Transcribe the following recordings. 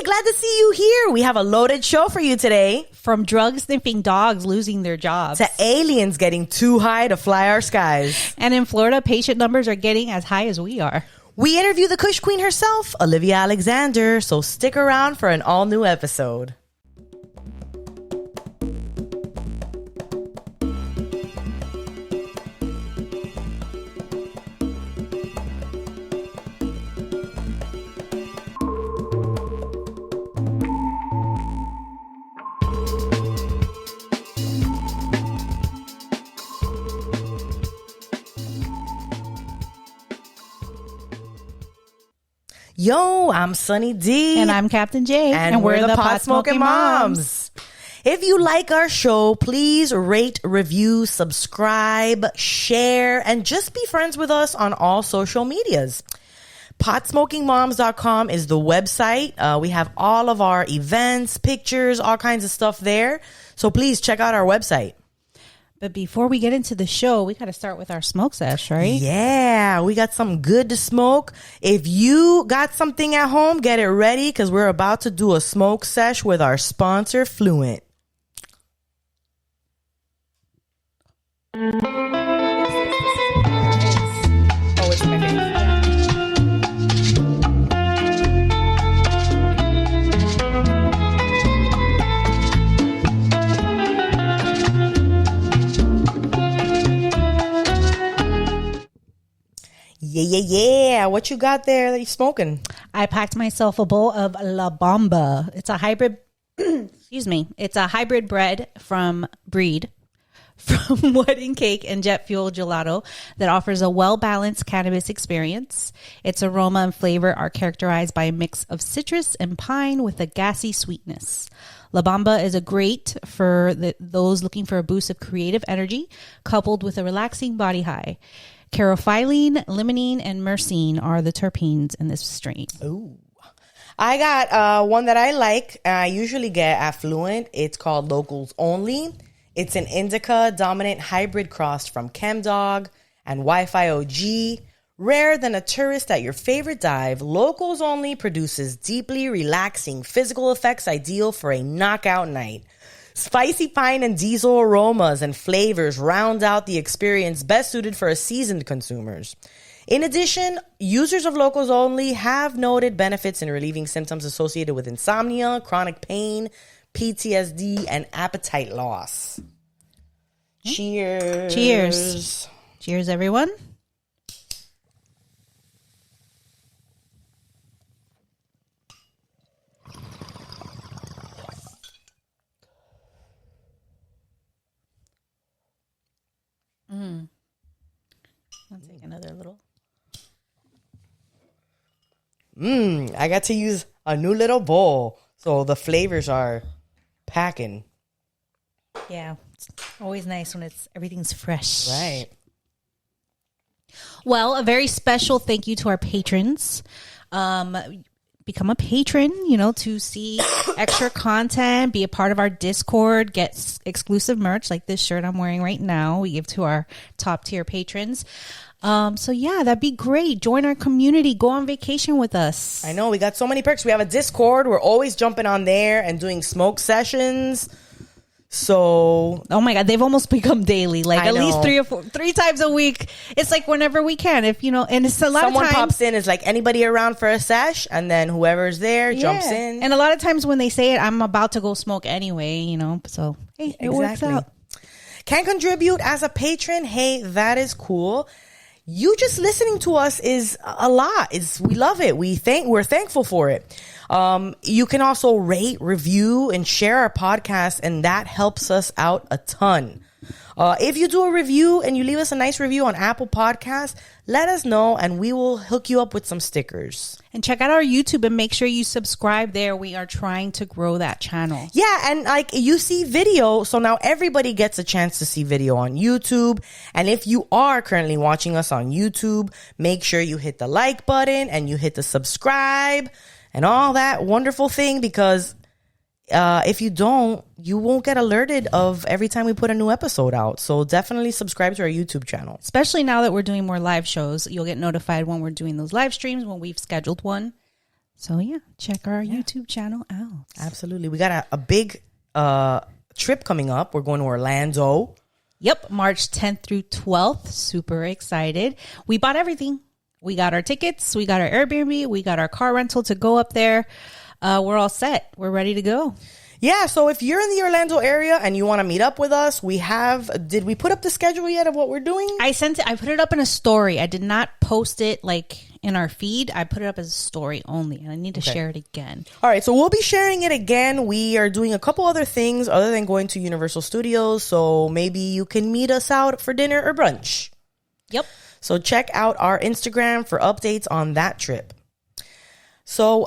glad to see you here. We have a loaded show for you today. From drug-sniffing dogs losing their jobs to aliens getting too high to fly our skies. And in Florida, patient numbers are getting as high as we are. We interview the Kush Queen herself, Olivia Alexander, so stick around for an all-new episode. Yo, I'm Sunny D. And I'm Captain J. And we're the Pot Smoking Moms. If you like our show, please rate, review, subscribe, share, and just be friends with us on all social medias. PotSmokingMoms.com is the website. We have all of our events, pictures, all kinds of stuff there. So please check out our website. But before we get into the show, we got to start with our smoke sesh, right? Yeah, we got some good to smoke. If you got something at home, get it ready because we're about to do a smoke sesh with our sponsor, Fluent. Oh, it's my face. Yeah. What you got there that you smoking? I packed myself a bowl of La Bamba. It's a hybrid, excuse me. It's a hybrid bread from Wedding Cake and Jet Fuel Gelato that offers a well-balanced cannabis experience. Its aroma and flavor are characterized by a mix of citrus and pine with a gassy sweetness. La Bamba is a great for those looking for a boost of creative energy coupled with a relaxing body high. Carophyllene, limonene, and myrcene are the terpenes in this strain. Ooh. I got one that I like. I usually get at Fluent. It's called Locals Only. It's an indica dominant hybrid cross from ChemDog and Wi-Fi OG. Rare than a tourist at your favorite dive, Locals Only produces deeply relaxing physical effects ideal for a knockout night. Spicy pine and diesel aromas and flavors round out the experience best suited for seasoned consumers. In addition, users of Locals Only have noted benefits in relieving symptoms associated with insomnia, chronic pain, PTSD, and appetite loss. Cheers. Cheers. Cheers, everyone. I'll take another little. I got to use a new little bowl, so the flavors are packing. Yeah, it's always nice when everything's fresh. Right. Well, a very special thank you to our patrons. Become a patron, to see extra content, be a part of our Discord, get exclusive merch like this shirt I'm wearing right now. We give to our top tier patrons. So yeah, that'd be great. Join our community. Go on vacation with us. I know we got so many perks. We have a Discord. We're always jumping on there and doing smoke sessions. So, oh my God, they've almost become daily, like at least 3 times a week. It's like whenever we can, and it's a lot someone of times. Pops in, is like anybody around for a sesh, and then whoever's there jumps in. And a lot of times when they say it, I'm about to go smoke anyway, so hey, it works out. Can contribute as a patron. Hey, that is cool. You just listening to us is a lot. We love it. We're thankful for it. You can also rate, review, and share our podcast, and that helps us out a ton. If you do a review and you leave us a nice review on Apple Podcasts, let us know, and we will hook you up with some stickers. And check out our YouTube and make sure you subscribe there. We are trying to grow that channel. Yeah, and you see video, so now everybody gets a chance to see video on YouTube. And if you are currently watching us on YouTube, make sure you hit the like button and you hit the subscribe and all that wonderful thing, because if you don't, you won't get alerted of every time we put a new episode out. So definitely subscribe to our YouTube channel. Especially now that we're doing more live shows, you'll get notified when we're doing those live streams, when we've scheduled one. So yeah, check our YouTube channel out. Absolutely. We got a big trip coming up. We're going to Orlando. Yep, March 10th through 12th. Super excited. We bought everything. We got our tickets. We got our Airbnb. We got our car rental to go up there. We're all set. We're ready to go. Yeah, so if you're in the Orlando area and you want to meet up with us, did we put up the schedule yet of what we're doing? I put it up in a story. I did not post it like in our feed. I put it up as a story only, and I need to share it again. All right, so we'll be sharing it again. We are doing a couple other things other than going to Universal Studios, so maybe you can meet us out for dinner or brunch. Yep. So check out our Instagram for updates on that trip. So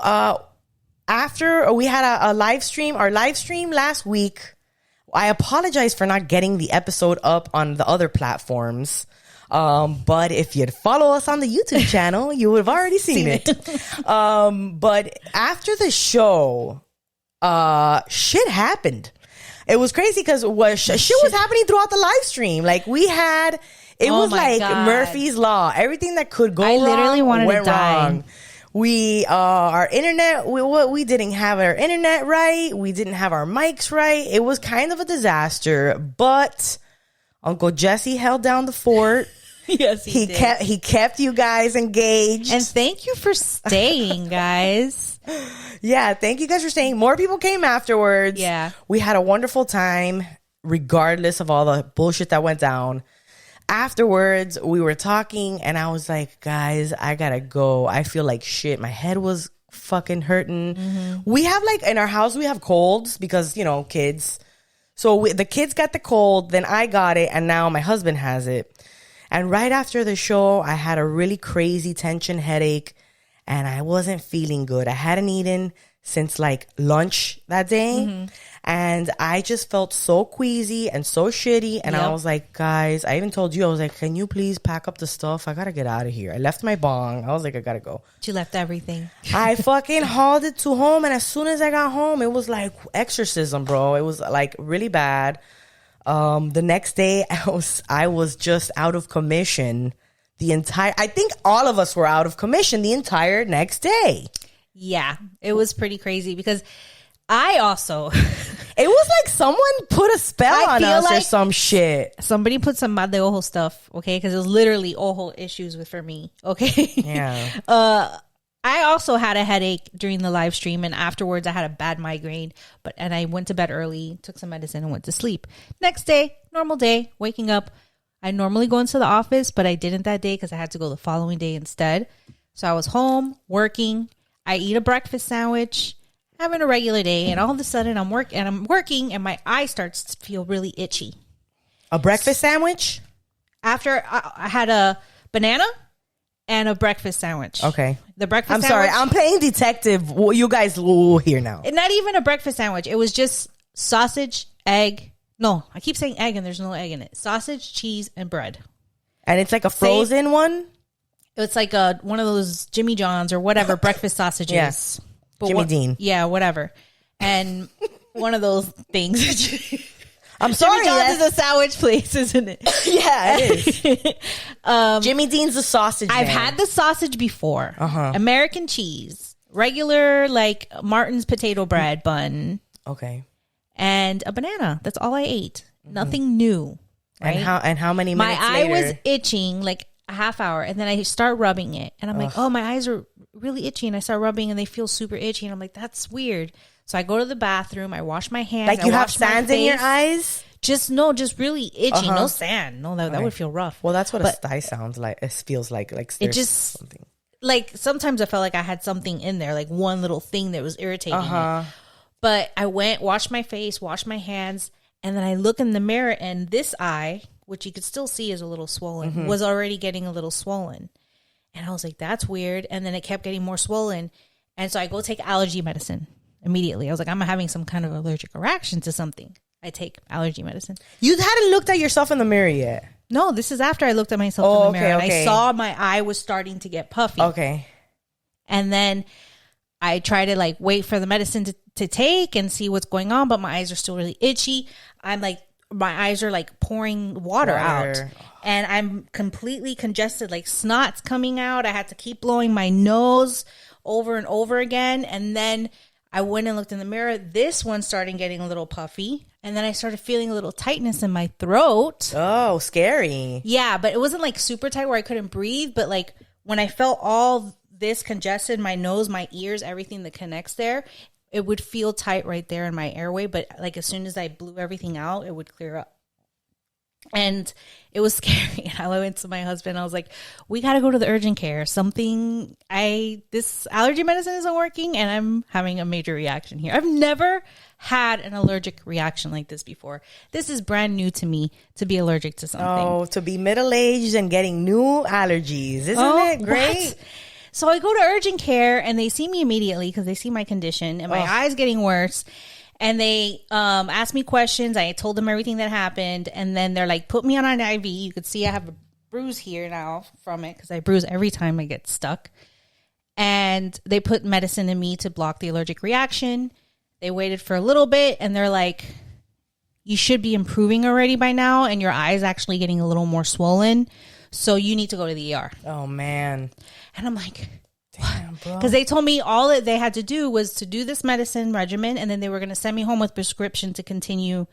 after we had our live stream last week, I apologize for not getting the episode up on the other platforms. But if you'd follow us on the YouTube channel, you would have already seen it. But after the show, shit happened. It was crazy because shit was happening throughout the live stream. Like it was like God. Murphy's Law. Everything that could go wrong, I literally wanted to die. Wrong. We our internet, we didn't have our internet right. We didn't have our mics right. It was kind of a disaster, but Uncle Jesse held down the fort. Yes, he did. He kept you guys engaged. And thank you for staying, guys. Yeah, thank you guys for staying. More people came afterwards. Yeah. We had a wonderful time, regardless of all the bullshit that went down. Afterwards, we were talking, and I was like, guys, I gotta go. I feel like shit. My head was fucking hurting. Mm-hmm. We have, like, in our house, we have colds because, kids. So the kids got the cold, then I got it, and now my husband has it. And right after the show, I had a really crazy tension headache, and I wasn't feeling good. I hadn't eaten since, like, lunch that day. Mm-hmm. And I just felt so queasy and so shitty. And I was like, guys, I even told you, I was like, can you please pack up the stuff? I gotta get out of here. I left my bong. I was like, I gotta go. She left everything. I fucking hauled it to home. And as soon as I got home, it was like exorcism, bro. It was like really bad. The next day, I was just out of commission. I think all of us were out of commission the entire next day. Yeah, it was pretty crazy because I also... It was like someone put a spell on us or some shit. Somebody put some mal de ojo stuff, okay? Because it was literally ojo issues for me, okay? Yeah. I also had a headache during the live stream, and afterwards I had a bad migraine. And I went to bed early, took some medicine, and went to sleep. Next day, normal day, waking up. I normally go into the office, but I didn't that day because I had to go the following day instead. So I was home working. I eat a breakfast sandwich, having a regular day, and all of a sudden I'm working, and my eye starts to feel really itchy. A breakfast sandwich? After I had a banana and a breakfast sandwich. Okay. The breakfast sandwich. I'm sorry, I'm playing detective. Well, you guys will hear now. Not even a breakfast sandwich. It was just sausage, egg. No, I keep saying egg and there's no egg in it. Sausage, cheese, and bread. And it's like a frozen one? It's like one of those Jimmy John's or whatever breakfast sausages. Yes. Jimmy Dean. Yeah, whatever. And one of those things. I'm sorry. Jimmy John's is a sandwich place, isn't it? Yeah, it is. Jimmy Dean's the sausage. I've had the sausage before. American cheese. Regular, like, Martin's potato bread bun. Okay. And a banana. That's all I ate. Nothing new. Right? And how many minutes My later? eye was itching like a half hour, and then I start rubbing it, and I'm like, oh, my eyes are really itchy, and I start rubbing, and they feel super itchy, and I'm like, that's weird. So I go to the bathroom, I wash my hands. Like you have sand in your eyes? Just really itchy. No sand. No, that would feel rough. Well, that's what a sty sounds like. It feels like it just something. Like sometimes I felt like I had something in there, like one little thing that was irritating me. But I went, washed my face, washed my hands, and then I look in the mirror, and this eye, which you could still see is a little swollen, was already getting a little swollen. And I was like, that's weird. And then it kept getting more swollen. And so I go take allergy medicine immediately. I was like, I'm having some kind of allergic reaction to something. I take allergy medicine. You hadn't looked at yourself in the mirror yet? No, this is after I looked at myself in the mirror. And I saw my eye was starting to get puffy. Okay. And then I try to like wait for the medicine to take and see what's going on, but my eyes are still really itchy. I'm like, my eyes are like pouring water out, and I'm completely congested, like snot's coming out. I had to keep blowing my nose over and over again. And then I went and looked in the mirror. This one started getting a little puffy. And then I started feeling a little tightness in my throat. Oh, scary. Yeah, but it wasn't like super tight where I couldn't breathe. But like when I felt all this congested, my nose, my ears, everything that connects there, it would feel tight right there in my airway. But like as soon as I blew everything out, it would clear up. And it was scary. And I went to my husband. I was like, we got to go to the urgent care. This allergy medicine isn't working and I'm having a major reaction here. I've never had an allergic reaction like this before. This is brand new to me to be allergic to something. Oh, to be middle-aged and getting new allergies. Isn't it great? What? So I go to urgent care and they see me immediately because they see my condition and my eye's getting worse. And they asked me questions. I told them everything that happened. And then they're like, put me on an IV. You could see I have a bruise here now from it because I bruise every time I get stuck. And they put medicine in me to block the allergic reaction. They waited for a little bit and they're like, you should be improving already by now. And your eye is actually getting a little more swollen. So you need to go to the ER. Oh, man. And I'm like... Damn, bro. Because they told me all that they had to do was to do this medicine regimen, and then they were going to send me home with prescription to continue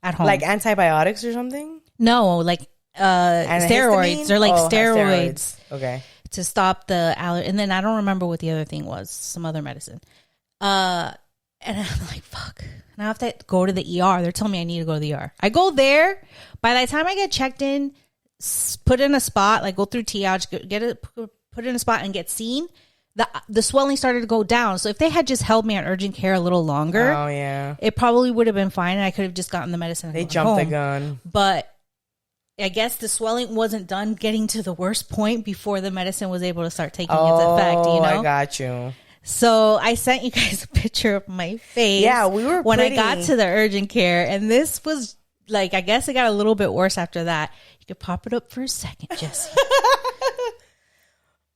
at home. Like antibiotics or something? No, like steroids. They're like steroids. Okay. To stop the allergy. And then I don't remember what the other thing was. Some other medicine. And I'm like, fuck. Now I have to go to the ER. They're telling me I need to go to the ER. I go there. By the time I get checked in, put in a spot, like go through triage, put in a spot and get seen, the swelling started to go down. So if they had just held me at urgent care a little longer, it probably would have been fine. And I could have just gotten the medicine. They jumped the gun. But I guess the swelling wasn't done getting to the worst point before the medicine was able to start taking its effect. You know, I got you. So I sent you guys a picture of my face. Yeah, we were when I got to the urgent care, and this was like, I guess it got a little bit worse after that. You could pop it up for a second, Jesse.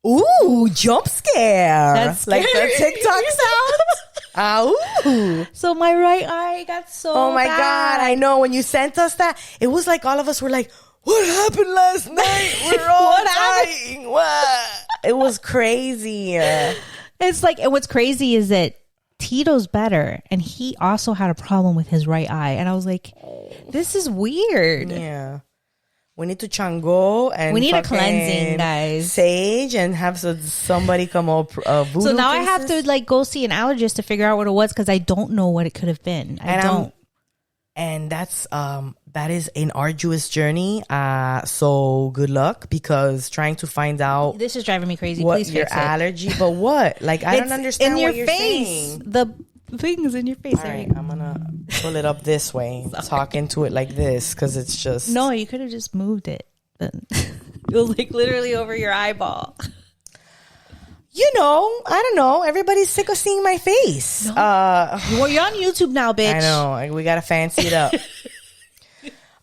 Ooh, jump scare. That's scary. Like the TikTok sound. Ooh. So my right eye got so Oh my bad. God. I know when you sent us that, it was like all of us were like, what happened last night? We're all dying. What? It was crazy. It's like, and what's crazy is that Tito's better, and he also had a problem with his right eye. And I was like, this is weird. Yeah. We need to chango and we need a cleansing, guys. Sage and have somebody come up. Voodoo so now cases. I have to like go see an allergist to figure out what it was because I don't know what it could have been. I don't. And that is an arduous journey. So good luck because trying to find out this is driving me crazy. What Please your fix allergy, but what? Like I don't understand in your what you're face. saying. The things in your face. All right, I'm gonna pull it up this way, talk into it like this because it's just. No, you could have just moved it. It was like literally over your eyeball. You know, I don't know. Everybody's sick of seeing my face. No. Well, you're on YouTube now, bitch. I know. We gotta fancy it up.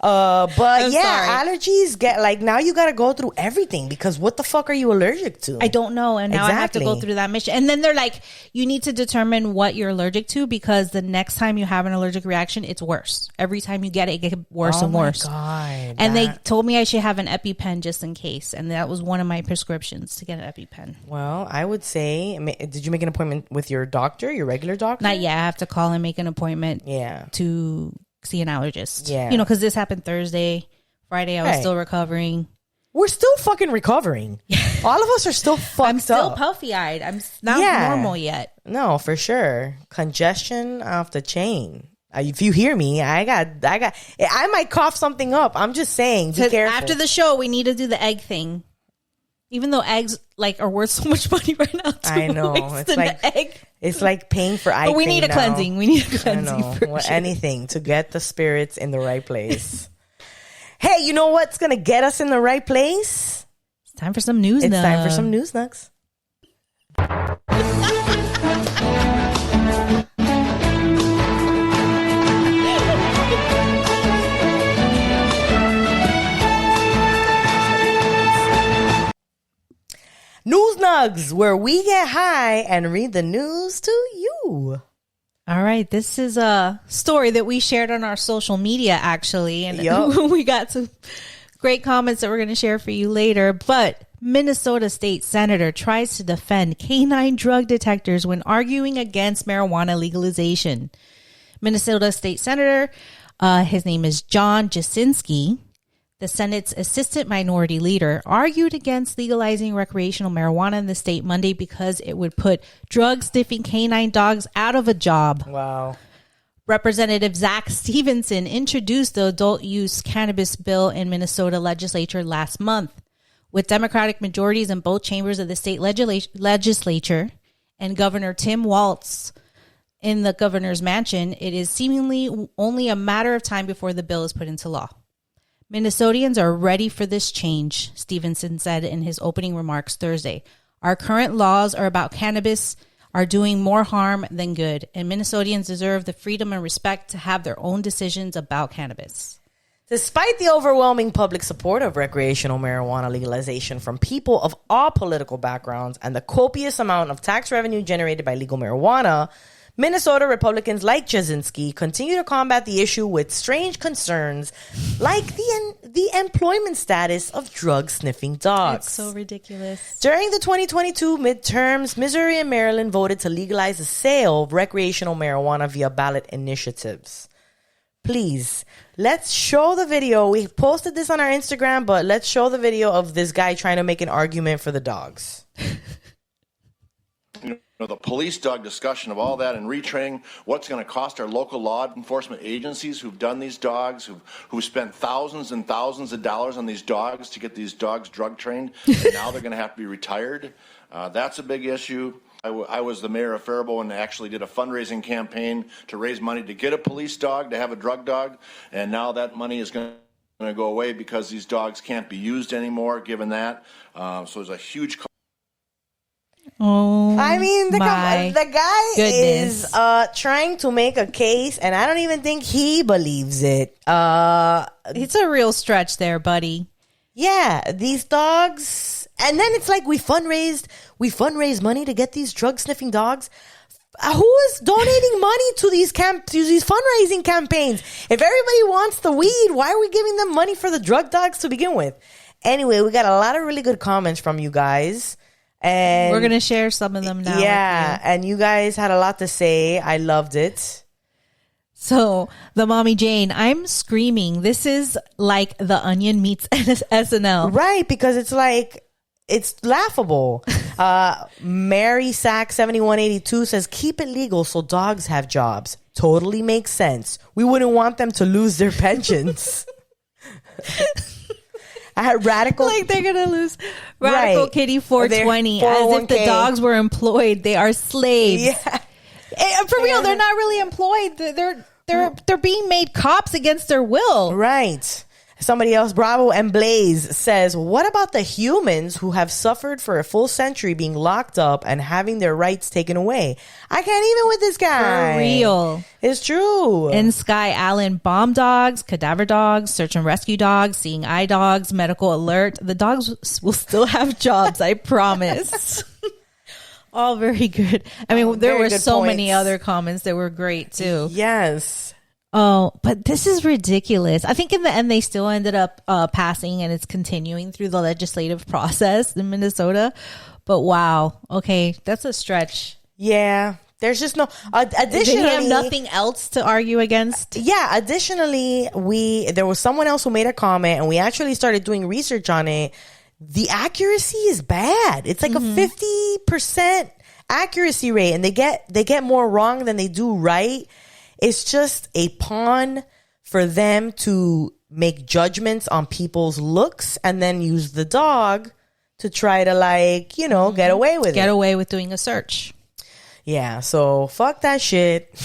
But allergies get like now you got to go through everything because what the fuck are you allergic to? I don't know. And now I have to go through that mission. And then they're like, you need to determine what you're allergic to because the next time you have an allergic reaction, it's worse. Every time you get it, it gets worse and worse. Oh my God. And they told me I should have an EpiPen just in case. And that was one of my prescriptions to get an EpiPen. Well, I would say, did you make an appointment with your doctor, your regular doctor? Not yet. I have to call and make an appointment. Yeah. To see an allergist. Yeah. You know, because this happened Thursday. Friday, I was still recovering. We're still fucking recovering. All of us are still fucked up. I'm still puffy-eyed. I'm not normal yet. No, for sure. Congestion off the chain. If you hear me, I might cough something up. I'm just saying, be careful. After the show, we need to do the egg thing. Even though eggs like are worth so much money right now. I know. It's like egg. It's like paying for eye cream. But we need a cleansing. We need a cleansing. I know. Anything to get the spirits in the right place. Hey, you know what's gonna get us in the right place? It's time for some news. It's time for some news, Nugs. News Nugs, where we get high and read the news to you. All right, this is a story that we shared on our social media, actually, and we got some great comments that we're going to share for you later. But Minnesota state senator tries to defend canine drug detectors when arguing against marijuana legalization. Minnesota state senator, his name is John Jasinski, the Senate's assistant minority leader, argued against legalizing recreational marijuana in the state Monday because it would put drug-sniffing canine dogs out of a job. Wow. Representative Zach Stevenson introduced the adult use cannabis bill in Minnesota legislature last month. With Democratic majorities in both chambers of the state legislature and Governor Tim Walz in the governor's mansion, it is seemingly only a matter of time before the bill is put into law. Minnesotans are ready for this change, Stevenson said in his opening remarks Thursday. Our current laws are about cannabis are doing more harm than good, and Minnesotans deserve the freedom and respect to have their own decisions about cannabis. Despite the overwhelming public support of recreational marijuana legalization from people of all political backgrounds and the copious amount of tax revenue generated by legal marijuana, Minnesota Republicans like Jasinski continue to combat the issue with strange concerns like the employment status of drug-sniffing dogs. It's so ridiculous. During the 2022 midterms, Missouri and Maryland voted to legalize the sale of recreational marijuana via ballot initiatives. Please, let's show the video. We posted this on our Instagram, but let's show the video of this guy trying to make an argument for the dogs. The police dog discussion of all that and retraining, what's going to cost our local law enforcement agencies who've done these dogs, who spent thousands and thousands of dollars on these dogs to get these dogs drug trained, and now they're going to have to be retired. That's a big issue. I was the mayor of Faribault and actually did a fundraising campaign to raise money to get a police dog, to have a drug dog, and now that money is going to go away because these dogs can't be used anymore, given that. So there's a huge cost. Oh, I mean, the guy goodness. is trying to make a case, and I don't even think he believes it. It's a real stretch there, buddy. Yeah, these dogs, and then it's like we fundraised money to get these drug sniffing dogs. Who is donating money to these fundraising campaigns? If everybody wants the weed, why are we giving them money for the drug dogs to begin with? Anyway, we got a lot of really good comments from you guys. And we're going to share some of them now. Yeah, and you guys had a lot to say. I loved it. So, the Mommy Jane, I'm screaming. This is like The Onion meets SNL. Right, because it's like, it's laughable. Mary Sack 7182 says, keep it legal so dogs have jobs. Totally makes sense. We wouldn't want them to lose their pensions. I had Radical, like they're gonna lose Radical right. Kitty 420 as if the dogs were employed. They are slaves. Yeah. And for real, they're not really employed. They're being made cops against their will. Right. Somebody else, Bravo and Blaze, says, what about the humans who have suffered for a full century being locked up and having their rights taken away? I can't even with this guy. For real. It's true. And Sky Allen, bomb dogs, cadaver dogs, search and rescue dogs, seeing eye dogs, medical alert. The dogs will still have jobs, I promise. All very good. I mean, there were so many other comments that were great too. Yes. Oh, but this is ridiculous. I think in the end, they still ended up passing, and it's continuing through the legislative process in Minnesota. But wow. Okay. That's a stretch. Yeah. There's just no, additionally. They have nothing else to argue against. Yeah. Additionally, there was someone else who made a comment, and we actually started doing research on it. The accuracy is bad. It's like a 50% accuracy rate, and they get more wrong than they do right. It's just a pawn for them to make judgments on people's looks and then use the dog to try to get away with it. Get away with doing a search. Yeah, so fuck that shit.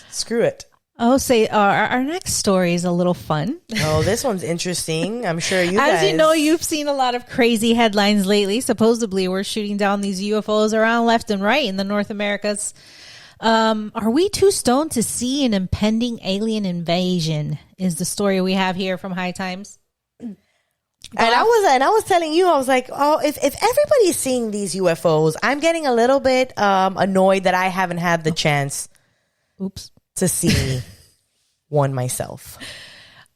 Screw it. Oh, say our next story is a little fun. Oh, this one's interesting. I'm sure you guys. As you know, you've seen a lot of crazy headlines lately. Supposedly, we're shooting down these UFOs around left and right in the North Americas. Are we too stoned to see an impending alien invasion? Is the story we have here from High Times. And I was telling you, I was like, oh, if everybody's seeing these UFOs, I'm getting a little bit annoyed that I haven't had the chance. Oops. To see one myself.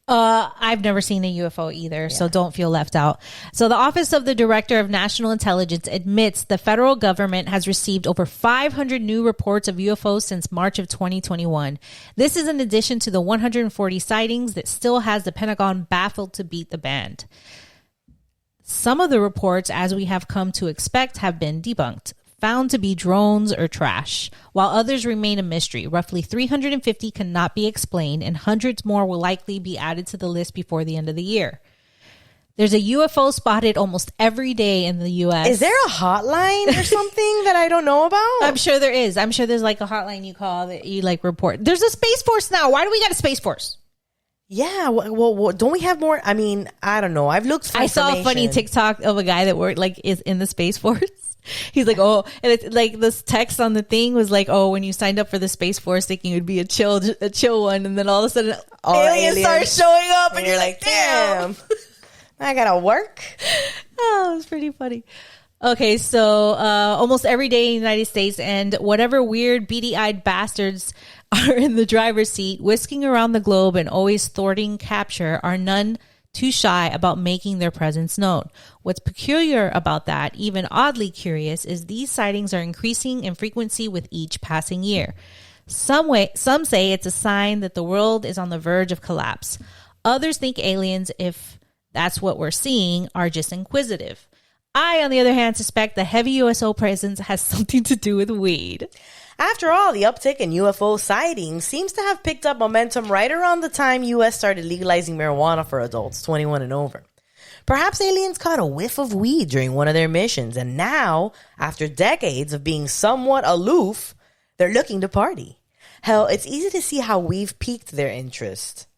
I've never seen a UFO either, so don't feel left out. So the Office of the Director of National Intelligence admits the federal government has received over 500 new reports of UFOs since March of 2021. This is in addition to the 140 sightings that still has the Pentagon baffled to beat the band. Some of the reports, as we have come to expect, have been debunked, found to be drones or trash, while others remain a mystery. Roughly 350 cannot be explained, and hundreds more will likely be added to the list before the end of the year. There's a UFO spotted almost every day in the U.S. Is there a hotline or something that I don't know about? I'm sure there is. I'm sure there's like a hotline you call that you like report. There's a Space Force now. Why do we got a Space Force? Yeah, well, don't we have more? I mean, I don't know. I've looked for I saw a funny TikTok of a guy that worked like is in the Space Force. He's like, oh, and it's like this text on the thing was like, oh, when you signed up for the Space Force, thinking it would be a chill one, and then all of a sudden, aliens start showing up, and you're like, damn, I gotta work. Oh, it was pretty funny. Okay, so almost every day in the United States, and whatever weird, beady-eyed bastards are in the driver's seat, whisking around the globe and always thwarting capture, are none too shy about making their presence known. What's peculiar about that, even oddly curious, is these sightings are increasing in frequency with each passing year. Some say it's a sign that the world is on the verge of collapse. Others think aliens, if that's what we're seeing, are just inquisitive. I, on the other hand, suspect the heavy USO presence has something to do with weed. After all, the uptick in UFO sightings seems to have picked up momentum right around the time U.S. started legalizing marijuana for adults 21 and over. Perhaps aliens caught a whiff of weed during one of their missions, and now, after decades of being somewhat aloof, they're looking to party. Hell, it's easy to see how we've piqued their interest.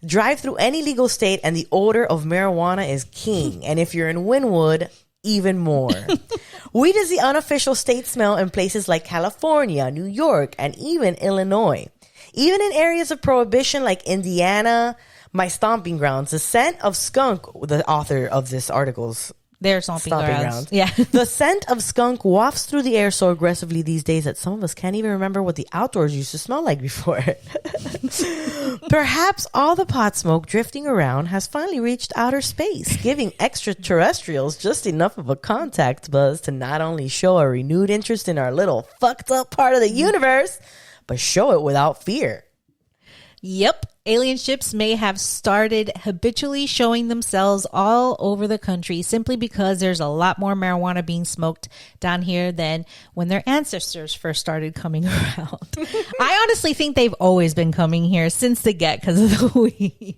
Drive through any legal state and the odor of marijuana is king, and if you're in Wynwood, even more. Weed is the unofficial state smell in places like California, New York, and even Illinois. Even in areas of prohibition like Indiana, my stomping grounds, the scent of skunk, the author of this article's Their stomping grounds. Yeah. The scent of skunk wafts through the air so aggressively these days that some of us can't even remember what the outdoors used to smell like before. Perhaps all the pot smoke drifting around has finally reached outer space, giving extraterrestrials just enough of a contact buzz to not only show a renewed interest in our little fucked up part of the universe, but show it without fear. Yep. Alien ships may have started habitually showing themselves all over the country simply because there's a lot more marijuana being smoked down here than when their ancestors first started coming around. I honestly think they've always been coming here since the get because of the weed.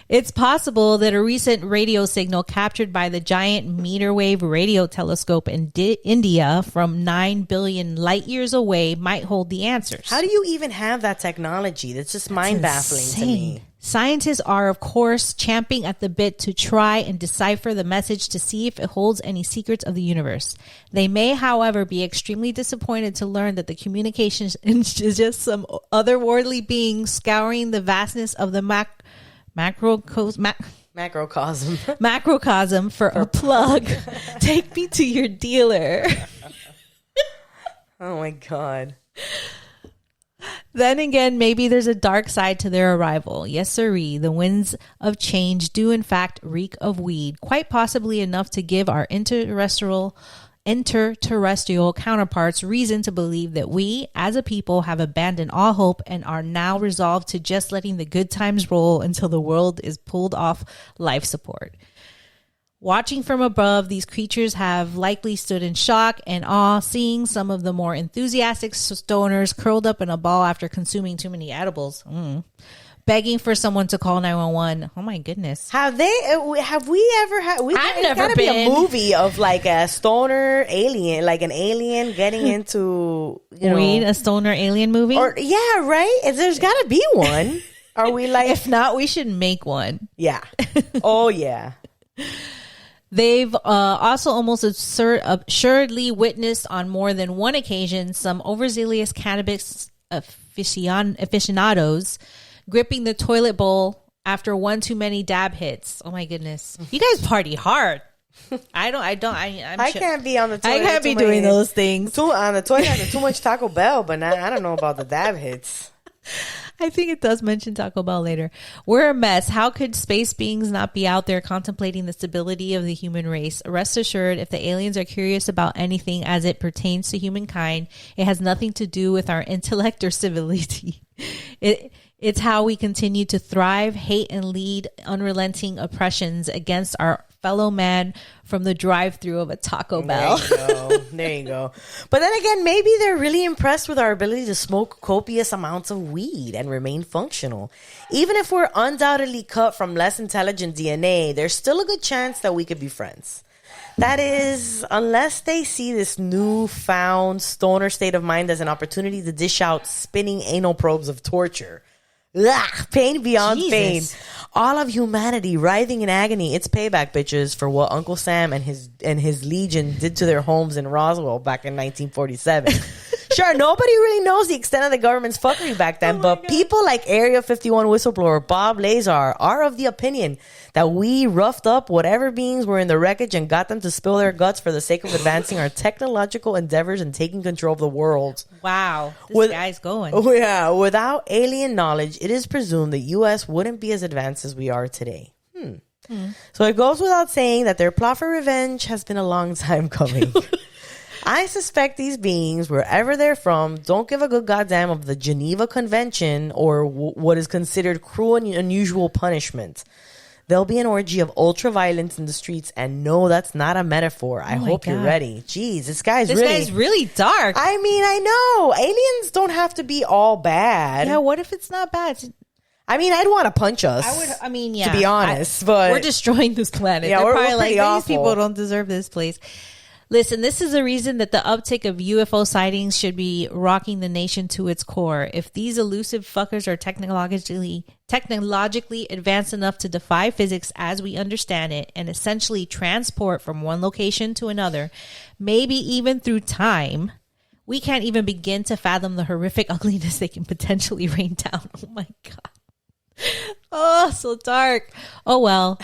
It's possible that a recent radio signal captured by the giant meter wave radio telescope in India from 9 billion light years away might hold the answers. How do you even have that technology? That's just mind-baffling to me. Scientists are, of course, champing at the bit to try and decipher the message to see if it holds any secrets of the universe. They may, however, be extremely disappointed to learn that the communication is just some otherworldly being scouring the vastness of the macrocosm for a plug. Take me to your dealer. Oh my God. Then again, maybe there's a dark side to their arrival. Yes, sirree. The winds of change do in fact reek of weed, quite possibly enough to give our interterrestrial counterparts reason to believe that we, as a people, have abandoned all hope and are now resolved to just letting the good times roll until the world is pulled off life support. Watching from above, these creatures have likely stood in shock and awe, seeing some of the more enthusiastic stoners curled up in a ball after consuming too many edibles. Begging for someone to call 911. Oh my goodness. Have we ever had, I've never gotta been. be a movie of like a stoner alien, like an alien getting into, Weed, a stoner alien movie? Or, yeah, right? There's gotta be one. Are we like, if not, we should make one. Yeah. Oh yeah. They've also almost assuredly witnessed on more than one occasion some overzealous cannabis aficionados gripping the toilet bowl after one too many dab hits. Oh my goodness. You guys party hard. I can't be on the toilet. I can't be doing those things. On the toilet after too much Taco Bell, but I don't know about the dab hits. I think it does mention Taco Bell later. We're a mess. How could space beings not be out there contemplating the stability of the human race? Rest assured, if the aliens are curious about anything as it pertains to humankind, it has nothing to do with our intellect or civility. It's how we continue to thrive, hate, and lead unrelenting oppressions against our fellow man from the drive-through of a Taco Bell. There you go. But then again, maybe they're really impressed with our ability to smoke copious amounts of weed and remain functional. Even if we're undoubtedly cut from less intelligent DNA, there's still a good chance that we could be friends. That is, unless they see this newfound stoner state of mind as an opportunity to dish out spinning anal probes of torture. Ugh, pain beyond pain. All of humanity writhing in agony. It's payback, bitches, for what Uncle Sam and his legion did to their homes in Roswell back in 1947. Sure, nobody really knows the extent of the government's fuckery back then, but people like Area 51 whistleblower Bob Lazar are of the opinion that we roughed up whatever beings were in the wreckage and got them to spill their guts for the sake of advancing our technological endeavors and taking control of the world. Wow, this guy's going. Yeah, without alien knowledge, it is presumed the U.S. wouldn't be as advanced as we are today. So it goes without saying that their plot for revenge has been a long time coming. I suspect these beings, wherever they're from, don't give a good goddamn of the Geneva Convention or what is considered cruel and unusual punishment. There'll be an orgy of ultra-violence in the streets, and no, that's not a metaphor. I hope you're ready. Jeez, this guy's really dark. I mean, I know. Aliens don't have to be all bad. Yeah, what if it's not bad? I mean, I'd want to punch us. To be honest, but we're destroying this planet. Yeah, They're we're probably pretty like, awful. These people don't deserve this place. Listen, this is a reason that the uptick of UFO sightings should be rocking the nation to its core. If these elusive fuckers are technologically advanced enough to defy physics as we understand it and essentially transport from one location to another, maybe even through time, we can't even begin to fathom the horrific ugliness they can potentially rain down. Oh my God. Oh, so dark. Oh, well.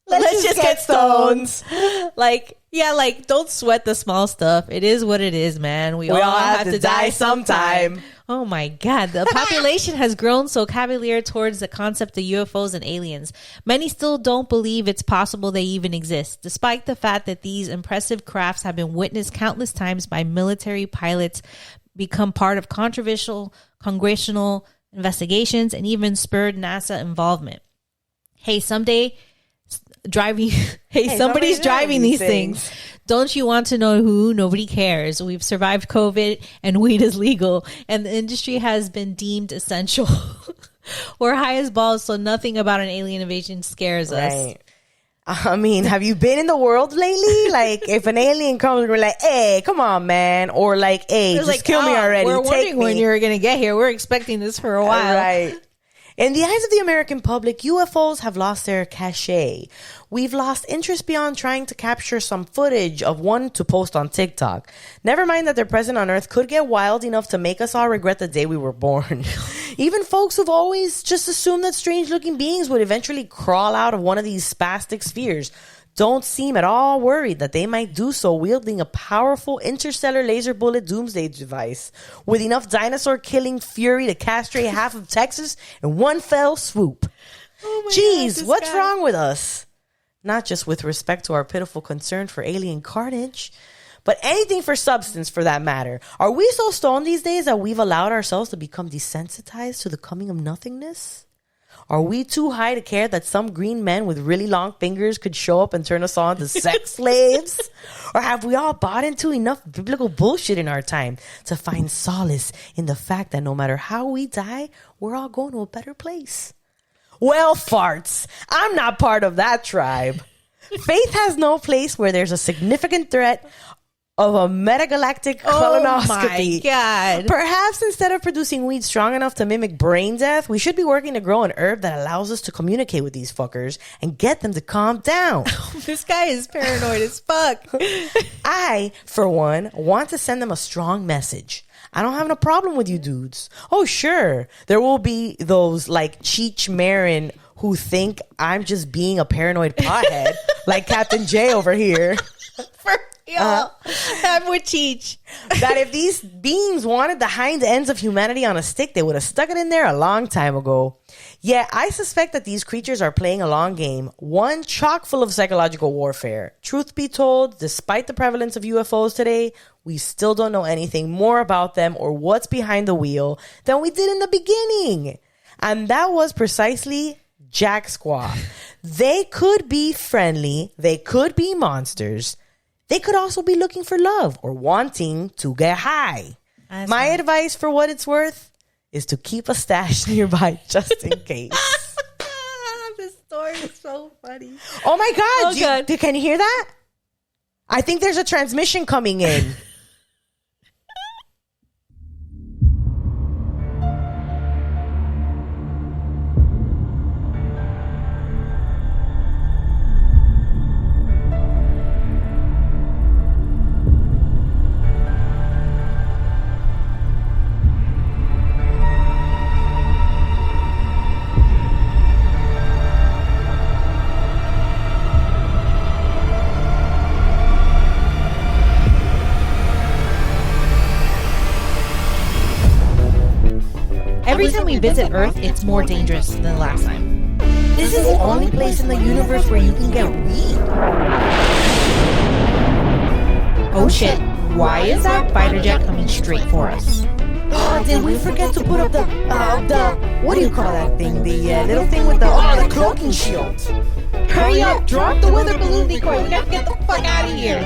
Let's just get stoned. Don't sweat the small stuff. It is what it is, man. We all have to die sometime. Oh my God. The population has grown so cavalier towards the concept of UFOs and aliens. Many still don't believe it's possible they even exist, despite the fact that these impressive crafts have been witnessed countless times by military pilots, become part of controversial congressional investigations, and even spurred NASA involvement. Somebody's driving these things. Don't you want to know who? Nobody cares. We've survived COVID and weed is legal and the industry has been deemed essential. We're high as balls, so nothing about an alien invasion scares us. I mean, have you been in the world lately? Like, if an alien comes, we're like, hey, come on, man. Or like, hey, just kill me already. We're wondering when you're going to get here. We're expecting this for a while. Right. In the eyes of the American public, UFOs have lost their cachet. We've lost interest beyond trying to capture some footage of one to post on TikTok. Never mind that their presence on Earth could get wild enough to make us all regret the day we were born. Even folks who've always just assumed that strange-looking beings would eventually crawl out of one of these spastic spheres don't seem at all worried that they might do so wielding a powerful interstellar laser bullet doomsday device with enough dinosaur-killing fury to castrate half of Texas in one fell swoop. Jeez, what's wrong with us? Not just with respect to our pitiful concern for alien carnage, but anything for substance for that matter. Are we so stoned these days that we've allowed ourselves to become desensitized to the coming of nothingness? Are we too high to care that some green men with really long fingers could show up and turn us on to sex slaves? Or have we all bought into enough biblical bullshit in our time to find solace in the fact that no matter how we die, we're all going to a better place? Well, farts, I'm not part of that tribe. Faith has no place where there's a significant threat of a metagalactic colonoscopy. Oh my God. Perhaps instead of producing weed strong enough to mimic brain death, we should be working to grow an herb that allows us to communicate with these fuckers and get them to calm down. This guy is paranoid as fuck. I, for one, want to send them a strong message. I don't have no problem with you dudes. Oh, sure. There will be those like Cheech Marin who think I'm just being a paranoid pothead like Captain J over here. I'm with Cheech. That if these beings wanted the hind ends of humanity on a stick, they would have stuck it in there a long time ago. Yeah, I suspect that these creatures are playing a long game, one chock full of psychological warfare. Truth be told, despite the prevalence of UFOs today, we still don't know anything more about them or what's behind the wheel than we did in the beginning. And that was precisely Jack Squaw. They could be friendly. They could be monsters. They could also be looking for love or wanting to get high. My advice, for what it's worth, is to keep a stash nearby just in case. This story is so funny. Oh my God. God. Can you hear that? I think there's a transmission coming in. Every time we visit Earth, it's more dangerous than the last time. This is the only place in the universe where you can get weed. Oh shit. Why is that fighter jet coming straight for us? Oh, did we forget to put up the what do you call that thing? The little thing with the cloaking shield. Hurry up, drop the weather balloon decoy. We gotta get the fuck out of here.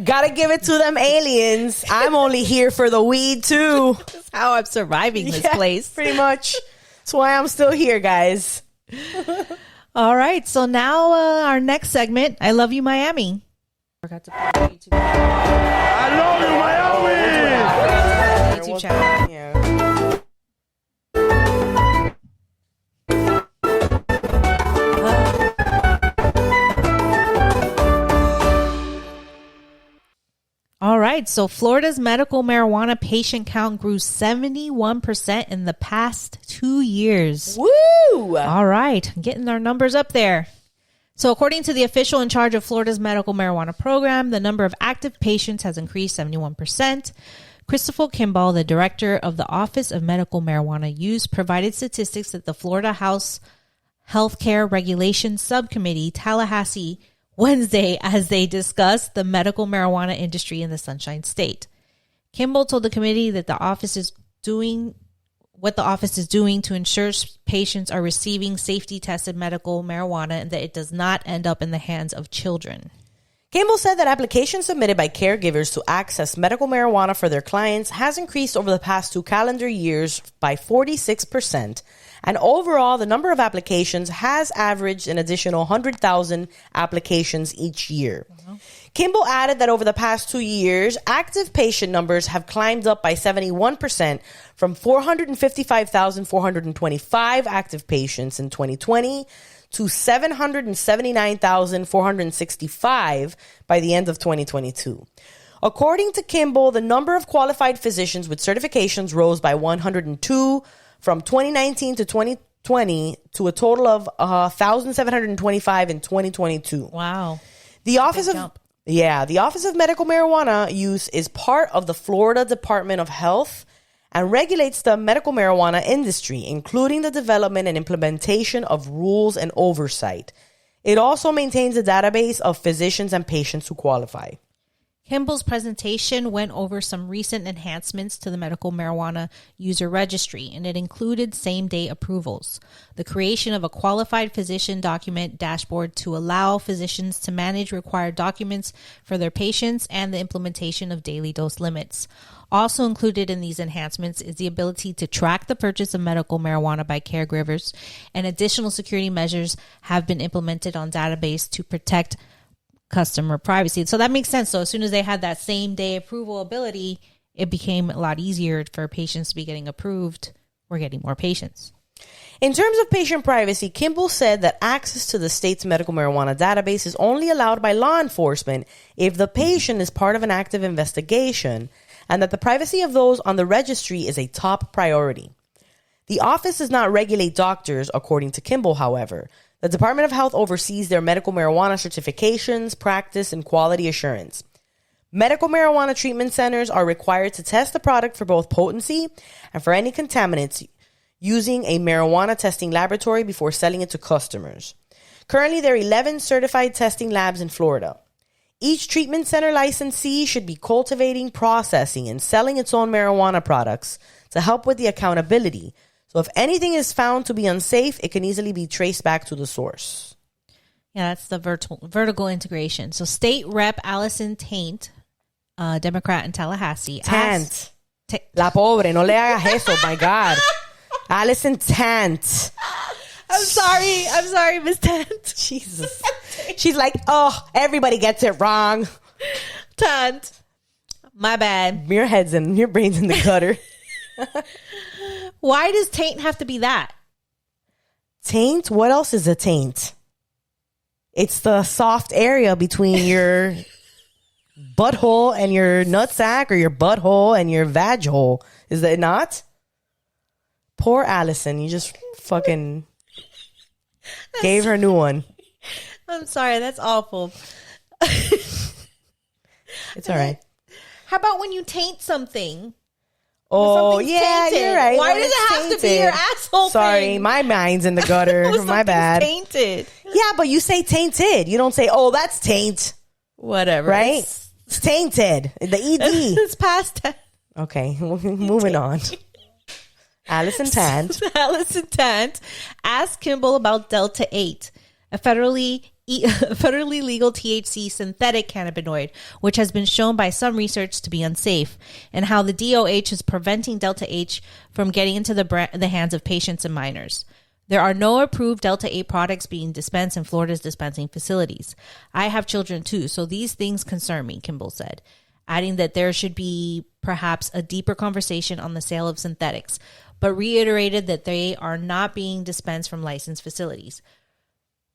gotta give it to them aliens. I'm only here for the weed too. That's how I'm surviving this place. Pretty much. That's why I'm still here, guys. All right, so now our next segment, I Love You, Miami. Forgot to put the YouTube I love you, Miami! YouTube channel. Yeah. All right, so Florida's medical marijuana patient count grew 71% in the past 2 years. Woo! All right, getting our numbers up there. So according to the official in charge of Florida's medical marijuana program, the number of active patients has increased 71%. Christopher Kimball, the director of the Office of Medical Marijuana Use, provided statistics at the Florida House Healthcare Regulations Subcommittee, Tallahassee, Wednesday, as they discussed the medical marijuana industry in the Sunshine State. Kimball told the committee that the office is doing what the office is doing to ensure patients are receiving safety tested medical marijuana and that it does not end up in the hands of children. Kimball said that applications submitted by caregivers to access medical marijuana for their clients has increased over the past 2 calendar years by 46%. And overall, the number of applications has averaged an additional 100,000 applications each year. Kimball added that over the past 2 years, active patient numbers have climbed up by 71% from 455,425 active patients in 2020 to 779,465 by the end of 2022. According to Kimball, the number of qualified physicians with certifications rose by 102 from 2019 to 2020 to a total of 1,725 in 2022. Wow. The Office of Medical Marijuana Use is part of the Florida Department of Health and regulates the medical marijuana industry, including the development and implementation of rules and oversight. It also maintains a database of physicians and patients who qualify. Kimball's presentation went over some recent enhancements to the medical marijuana user registry, and it included same-day approvals, the creation of a qualified physician document dashboard to allow physicians to manage required documents for their patients, and the implementation of daily dose limits. Also included in these enhancements is the ability to track the purchase of medical marijuana by caregivers, and additional security measures have been implemented on database to protect customer privacy. So that makes sense. So as soon as they had that same day approval ability, it became a lot easier for patients to be getting approved. We're getting more patients. In terms of patient privacy, Kimball said that access to the state's medical marijuana database is only allowed by law enforcement if the patient is part of an active investigation, and that the privacy of those on the registry is a top priority. The office does not regulate doctors, according to Kimball, however. The Department of Health oversees their medical marijuana certifications, practice, and quality assurance. Medical marijuana treatment centers are required to test the product for both potency and for any contaminants using a marijuana testing laboratory before selling it to customers. Currently, there are 11 certified testing labs in Florida. Each treatment center licensee should be cultivating, processing, and selling its own marijuana products to help with the accountability. So if anything is found to be unsafe, it can easily be traced back to the source. Yeah, that's the vertical integration. So State Rep Allison Taint, Democrat in Tallahassee. Tant. La pobre, no le hagas eso, my God. Allison Tant. I'm sorry, Miss Tant. Jesus. She's like, oh, everybody gets it wrong. Tant. My bad. Your brain's in the gutter. Why does taint have to be that? Taint? What else is a taint? It's the soft area between your butthole and your nutsack, or your butthole and your vag hole. Is that not? Poor Allison. You just fucking gave her a new one. I'm sorry. That's awful. It's all right. How about when you taint something? Oh, yeah, tainted. You're right. Why does it have to be your asshole Sorry, thing? my mind's in the gutter. My bad. Tainted. Yeah, but you say tainted. You don't say, oh, that's taint. Whatever. Right? It's tainted. The ED. It's past tense. Okay, moving on. Allison Tant. Allison Tant asked Kimball about Delta 8, a federally legal THC synthetic cannabinoid, which has been shown by some research to be unsafe, and how the DOH is preventing Delta 8 from getting into the hands of patients and minors. There are no approved Delta 8 products being dispensed in Florida's dispensing facilities. I have children too, so these things concern me, Kimball said, adding that there should be perhaps a deeper conversation on the sale of synthetics, but reiterated that they are not being dispensed from licensed facilities.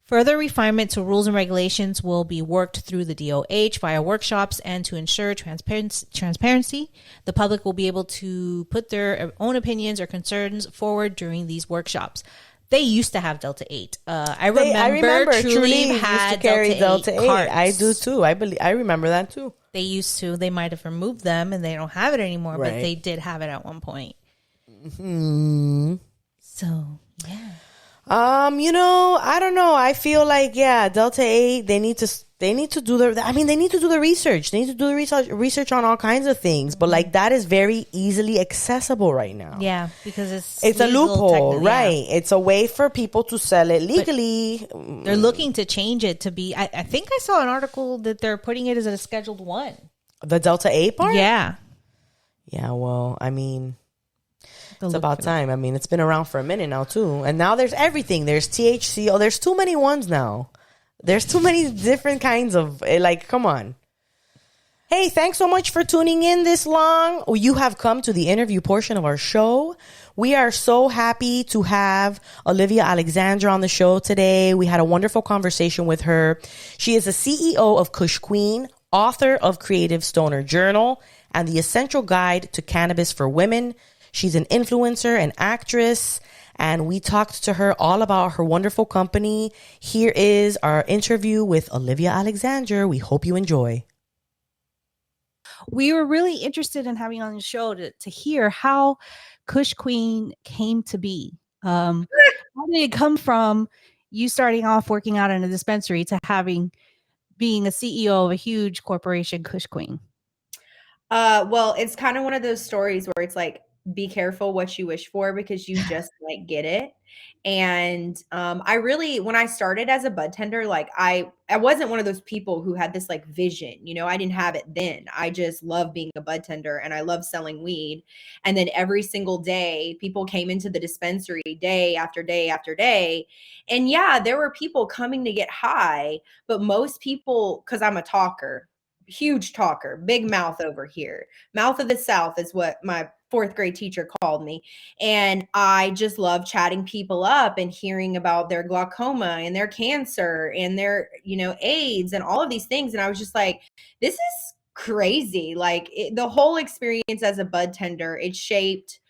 Further refinement to rules and regulations will be worked through the DOH via workshops, and to ensure transparency, the public will be able to put their own opinions or concerns forward during these workshops. They used to have Delta 8. I remember Trulieve had used to carry Delta 8. Cards. I do too. I remember that too. They used to. They might have removed them and they don't have it anymore, right. But they did have it at one point. Mm-hmm. So, yeah. I don't know. I feel like, yeah, Delta 8, they need to do they need to do the research. They need to do the research on all kinds of things. But like, that is very easily accessible right now. Yeah, because it's a loophole, right? Yeah. It's a way for people to sell it legally. But they're looking to change it to be, I think I saw an article that they're putting it as a Scheduled 1. The Delta 8 part? Yeah. Yeah, well, I mean, it's about time. I mean, it's been around for a minute now too. And now there's everything. There's THC. Oh, there's too many ones now. There's too many different kinds of, like, come on. Hey, thanks so much for tuning in this long. You have come to the interview portion of our show. We are so happy to have Olivia Alexander on the show today. We had a wonderful conversation with her. She is the CEO of Kush Queen, author of Creative Stoner Journal, and the Essential Guide to Cannabis for Women. She's an influencer, an actress, and we talked to her all about her wonderful company. Here is our interview with Olivia Alexander. We hope you enjoy. We were really interested in having on the show to hear how Kush Queen came to be. How did it come from you starting off working out in a dispensary to being a CEO of a huge corporation, Kush Queen? Well, it's kind of one of those stories where it's like, be careful what you wish for, because you just might get it. And I really, when I started as a bud tender, like I wasn't one of those people who had this like vision, I didn't have it then. I just love being a bud tender and I love selling weed. And then every single day, people came into the dispensary day after day after day. And yeah, there were people coming to get high, but most people, because I'm a talker, huge talker, big mouth over here. Mouth of the South is what my fourth grade teacher called me. And I just love chatting people up and hearing about their glaucoma and their cancer and their, AIDS and all of these things. And I was just like, this is crazy. Like the whole experience as a bud tender, it shaped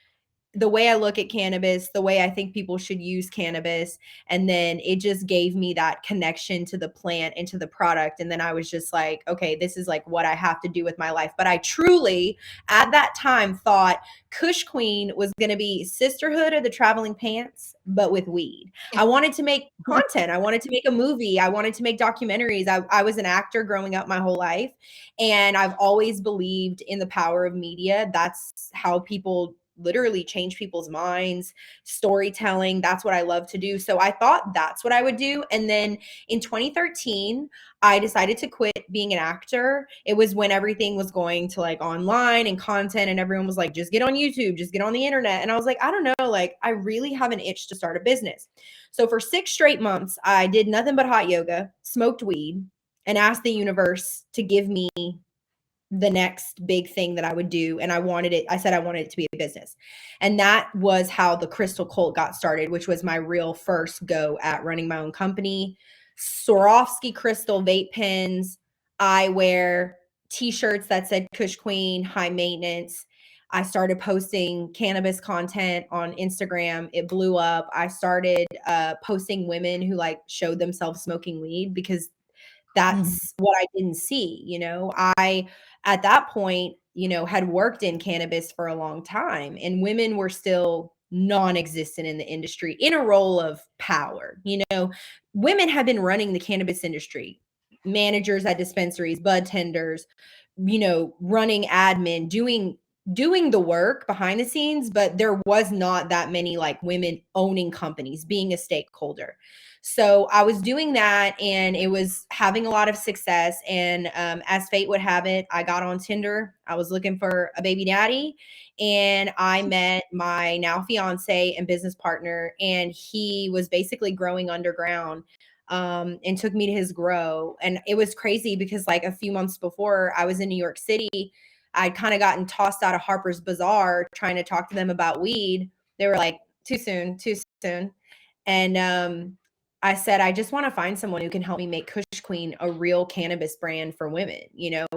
the way I look at cannabis, the way I think people should use cannabis. And then it just gave me that connection to the plant and to the product. And then I was just like, okay, this is like what I have to do with my life. But I truly, at that time, thought Kush Queen was going to be Sisterhood of the Traveling Pants, but with weed. I wanted to make content. I wanted to make a movie. I wanted to make documentaries. I was an actor growing up my whole life. And I've always believed in the power of media. That's how people literally change people's minds, storytelling. That's what I love to do. So I thought that's what I would do. And then in 2013, I decided to quit being an actor. It was when everything was going to like online and content, and everyone was like, just get on YouTube, just get on the internet. And I was like, I don't know, like I really have an itch to start a business. So for 6 straight months, I did nothing but hot yoga, smoked weed, and asked the universe to give me the next big thing that I would do. And I said I wanted it to be a business. And that was how the Crystal Cult got started, which was my real first go at running my own company. Swarovski crystal vape pens, eyewear, t-shirts that said Kush Queen, high maintenance. I started posting cannabis content on Instagram. It blew up. I started posting women who like showed themselves smoking weed, because that's what I didn't see. I, at that point, had worked in cannabis for a long time, and women were still non-existent in the industry in a role of power. Women have been running the cannabis industry, managers at dispensaries, bud tenders, running admin, doing the work behind the scenes, but there was not that many like women owning companies, being a stakeholder. So I was doing that, and it was having a lot of success. And as fate would have it, I got on Tinder. I was looking for a baby daddy, and I met my now fiance and business partner, and he was basically growing underground, and took me to his grow. And it was crazy because like a few months before, I was in New York City. I'd kind of gotten tossed out of Harper's Bazaar trying to talk to them about weed. They were like, too soon, too soon. And I said, I just want to find someone who can help me make Kush Queen a real cannabis brand for women,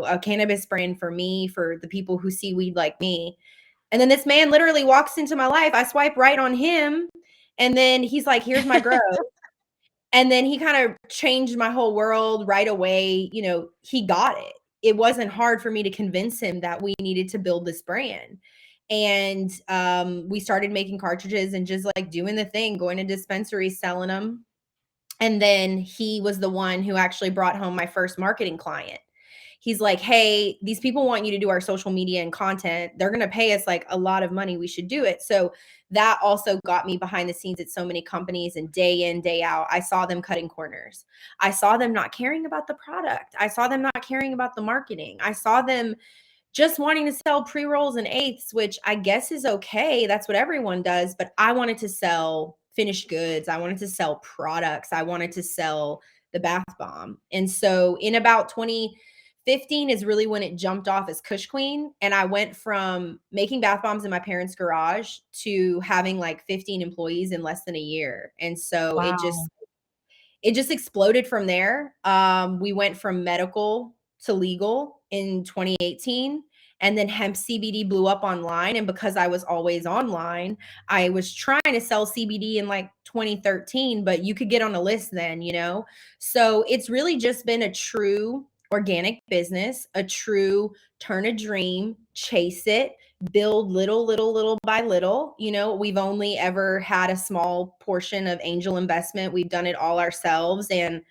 a cannabis brand for me, for the people who see weed like me. And then this man literally walks into my life. I swipe right on him, and then he's like, here's my grow. And then he kind of changed my whole world right away. He got it. It wasn't hard for me to convince him that we needed to build this brand. And we started making cartridges and just like doing the thing, going to dispensaries, selling them. And then he was the one who actually brought home my first marketing client. He's like, hey, these people want you to do our social media and content. They're going to pay us like a lot of money. We should do it. So that also got me behind the scenes at so many companies, and day in, day out, I saw them cutting corners. I saw them not caring about the product. I saw them not caring about the marketing. I saw them just wanting to sell pre-rolls and eighths, which I guess is okay. That's what everyone does. But I wanted to sell finished goods. I wanted to sell products. I wanted to sell the bath bomb. And so in about 2015 is really when it jumped off as Kush Queen. And I went from making bath bombs in my parents' garage to having like 15 employees in less than a year. And so Wow. it just exploded from there. We went from medical to legal in 2018. And then hemp CBD blew up online. And because I was always online, I was trying to sell CBD in like 2013, but you could get on a list then, So it's really just been a true organic business, a true turn a dream, chase it, build little by little. We've only ever had a small portion of angel investment. We've done it all ourselves. And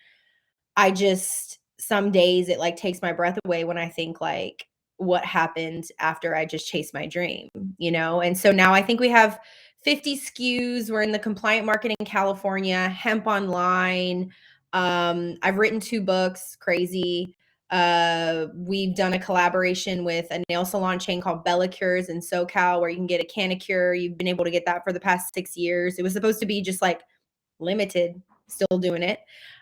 some days it like takes my breath away when I think like what happened after I just chased my dream, And so now I think we have 50 SKUs. We're in the compliant market in California, hemp online. I've written 2 books, crazy. We've done a collaboration with a nail salon chain called Bella Cures in SoCal, where you can get a canicure. You've been able to get that for the past 6 years. It was supposed to be just like limited, still doing it.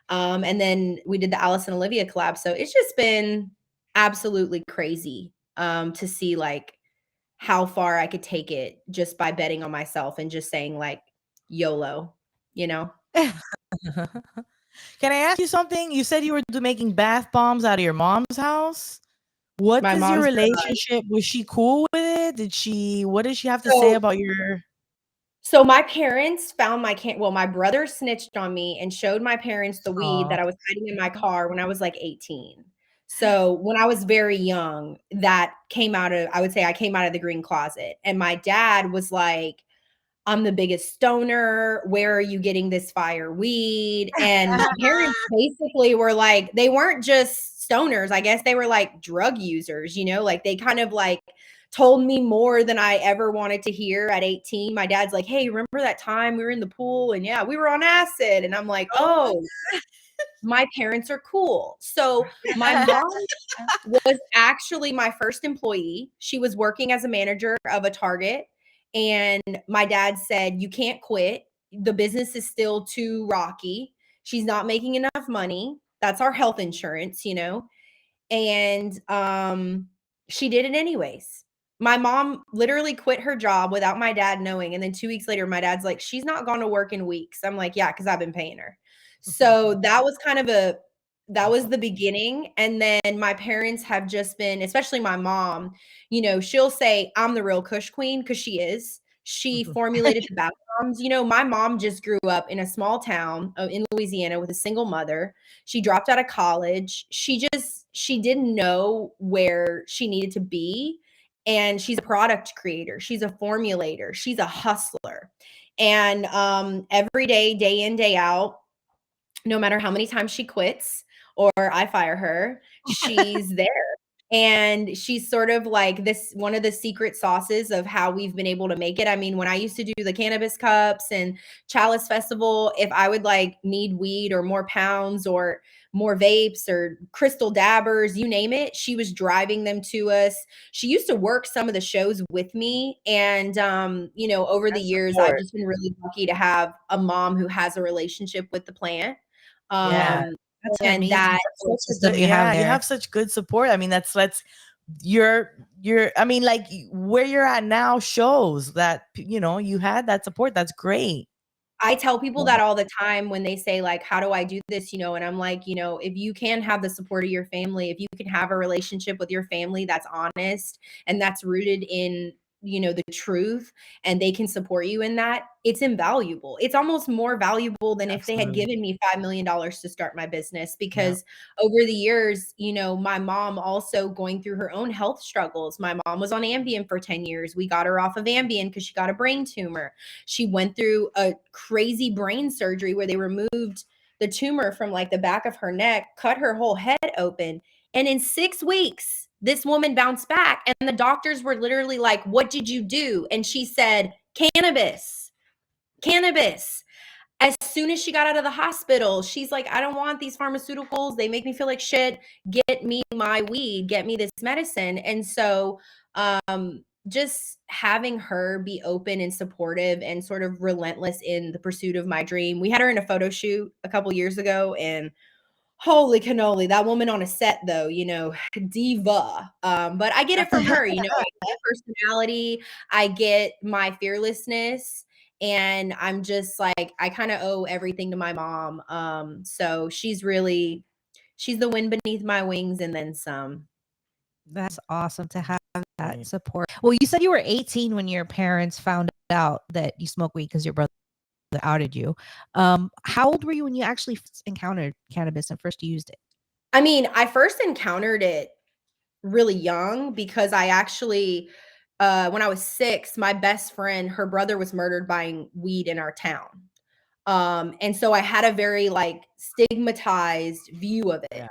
And then we did the Alice and Olivia collab. So it's just been absolutely crazy to see like how far I could take it just by betting on myself and just saying like YOLO, Can I ask you something? You said you were making bath bombs out of your mom's house. What My is your mom's relationship? Was she cool with it? What did she have to say So about your So my parents found my brother snitched on me and showed my parents the weed Aw. that I was hiding in my car when I was like 18. So when I was very young, I would say I came out of the green closet. And my dad was like, I'm the biggest stoner. Where are you getting this fire weed? And my parents basically were like, they weren't just stoners. I guess they were like drug users, like they kind of like told me more than I ever wanted to hear at 18. My dad's like, hey, remember that time we were in the pool and yeah, we were on acid. And I'm like, oh, my parents are cool. So my mom was actually my first employee. She was working as a manager of a Target. And my dad said, you can't quit. The business is still too rocky. She's not making enough money. That's our health insurance, And she did it anyways. My mom literally quit her job without my dad knowing. And then 2 weeks later, my dad's like, she's not gone to work in weeks. I'm like, yeah, because I've been paying her. So that was the beginning. And then my parents have just been, especially my mom, she'll say, I'm the real Kush Queen because she is. She formulated the bath bombs. My mom just grew up in a small town in Louisiana with a single mother. She dropped out of college. She didn't know where she needed to be. And she's a product creator. She's a formulator. She's a hustler. And every day in, day out, no matter how many times she quits or I fire her, she's there. And she's sort of like one of the secret sauces of how we've been able to make it. I mean, when I used to do the cannabis cups and Chalice Festival, if I would like need weed or more pounds or more vapes or crystal dabbers, you name it, she was driving them to us. She used to work some of the shows with me. And, over the years, I've just been really lucky to have a mom who has a relationship with the plant. Yeah. That's an And amazing that support Such a system good- you have you there. have such good support. I mean, that's you're I mean, like where you're at now shows that you had that support. That's great. I tell people that all the time when they say like, how do I do this? And I'm like, if you can have the support of your family, if you can have a relationship with your family that's honest and that's rooted in, the truth, and they can support you in that, it's invaluable. It's almost more valuable than if they had Absolutely. given me $5 million to start my business, Yeah. because over the years, my mom also going through her own health struggles. My mom was on Ambien for 10 years. We got her off of Ambien because she got a brain tumor. She went through a crazy brain surgery where they removed the tumor from like the back of her neck, cut her whole head open. And in 6 weeks, this woman bounced back. And the doctors were literally like, what did you do? And she said, cannabis. As soon as she got out of the hospital, she's like, I don't want these pharmaceuticals. They make me feel like shit. Get me my weed, get me this medicine. And so, just having her be open and supportive and sort of relentless in the pursuit of my dream. We had her in a photo shoot a couple years ago, and holy cannoli, that woman on a set though, diva. But I get it from her, I get personality, I get my fearlessness, and I'm just like, I kind of owe everything to my mom. So she's the wind beneath my wings and then some. That's awesome to have that Right. support. Well, you said you were 18 when your parents found out that you smoke weed because your brother outed you. How old were you when you actually encountered cannabis and first used it? I mean, I first encountered it really young because I actually, when I was 6, my best friend, her brother was murdered buying weed in our town. And so I had a very like stigmatized view of it.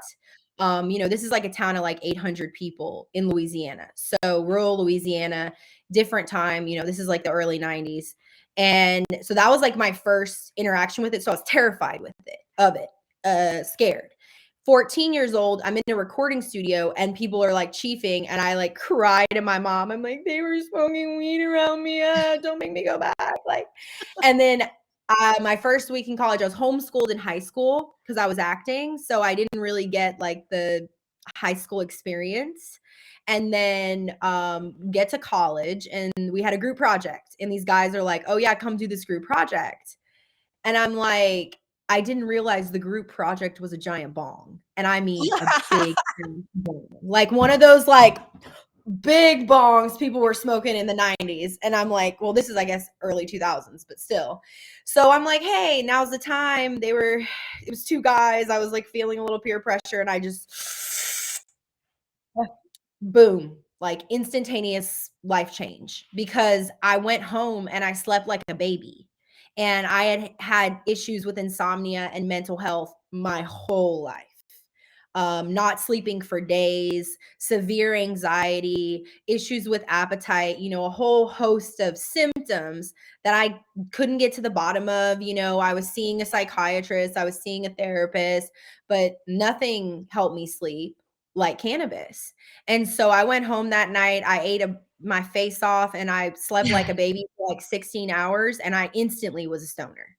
This is like a town of like 800 people in Louisiana. So rural Louisiana, different time, this is like the early 90s. And so that was like my first interaction with it. So I was terrified of it, scared. 14 years old, I'm in a recording studio and people are like chiefing, and I like cry to my mom. I'm like, they were smoking weed around me. Don't make me go back. Like, and then my first week in college, I was homeschooled in high school because I was acting. So I didn't really get like the high school experience. And then get to college, and we had a group project. And these guys are like, oh, yeah, come do this group project. And I'm like, I didn't realize the group project was a giant bong. And I mean a big bong. Like one of those like big bongs people were smoking in the 90s. And I'm like, well, this is, I guess, early 2000s, but still. So I'm like, hey, now's the time. It was two guys. I was like feeling a little peer pressure, and I just, boom, like instantaneous life change, because I went home and I slept like a baby. And I had had issues with insomnia and mental health my whole life. Not sleeping for days, severe anxiety, issues with appetite, a whole host of symptoms that I couldn't get to the bottom of. I was seeing a psychiatrist, I was seeing a therapist, but nothing helped me sleep like cannabis. And so I went home that night, I ate my face off, and I slept like a baby for like 16 hours, and I instantly was a stoner.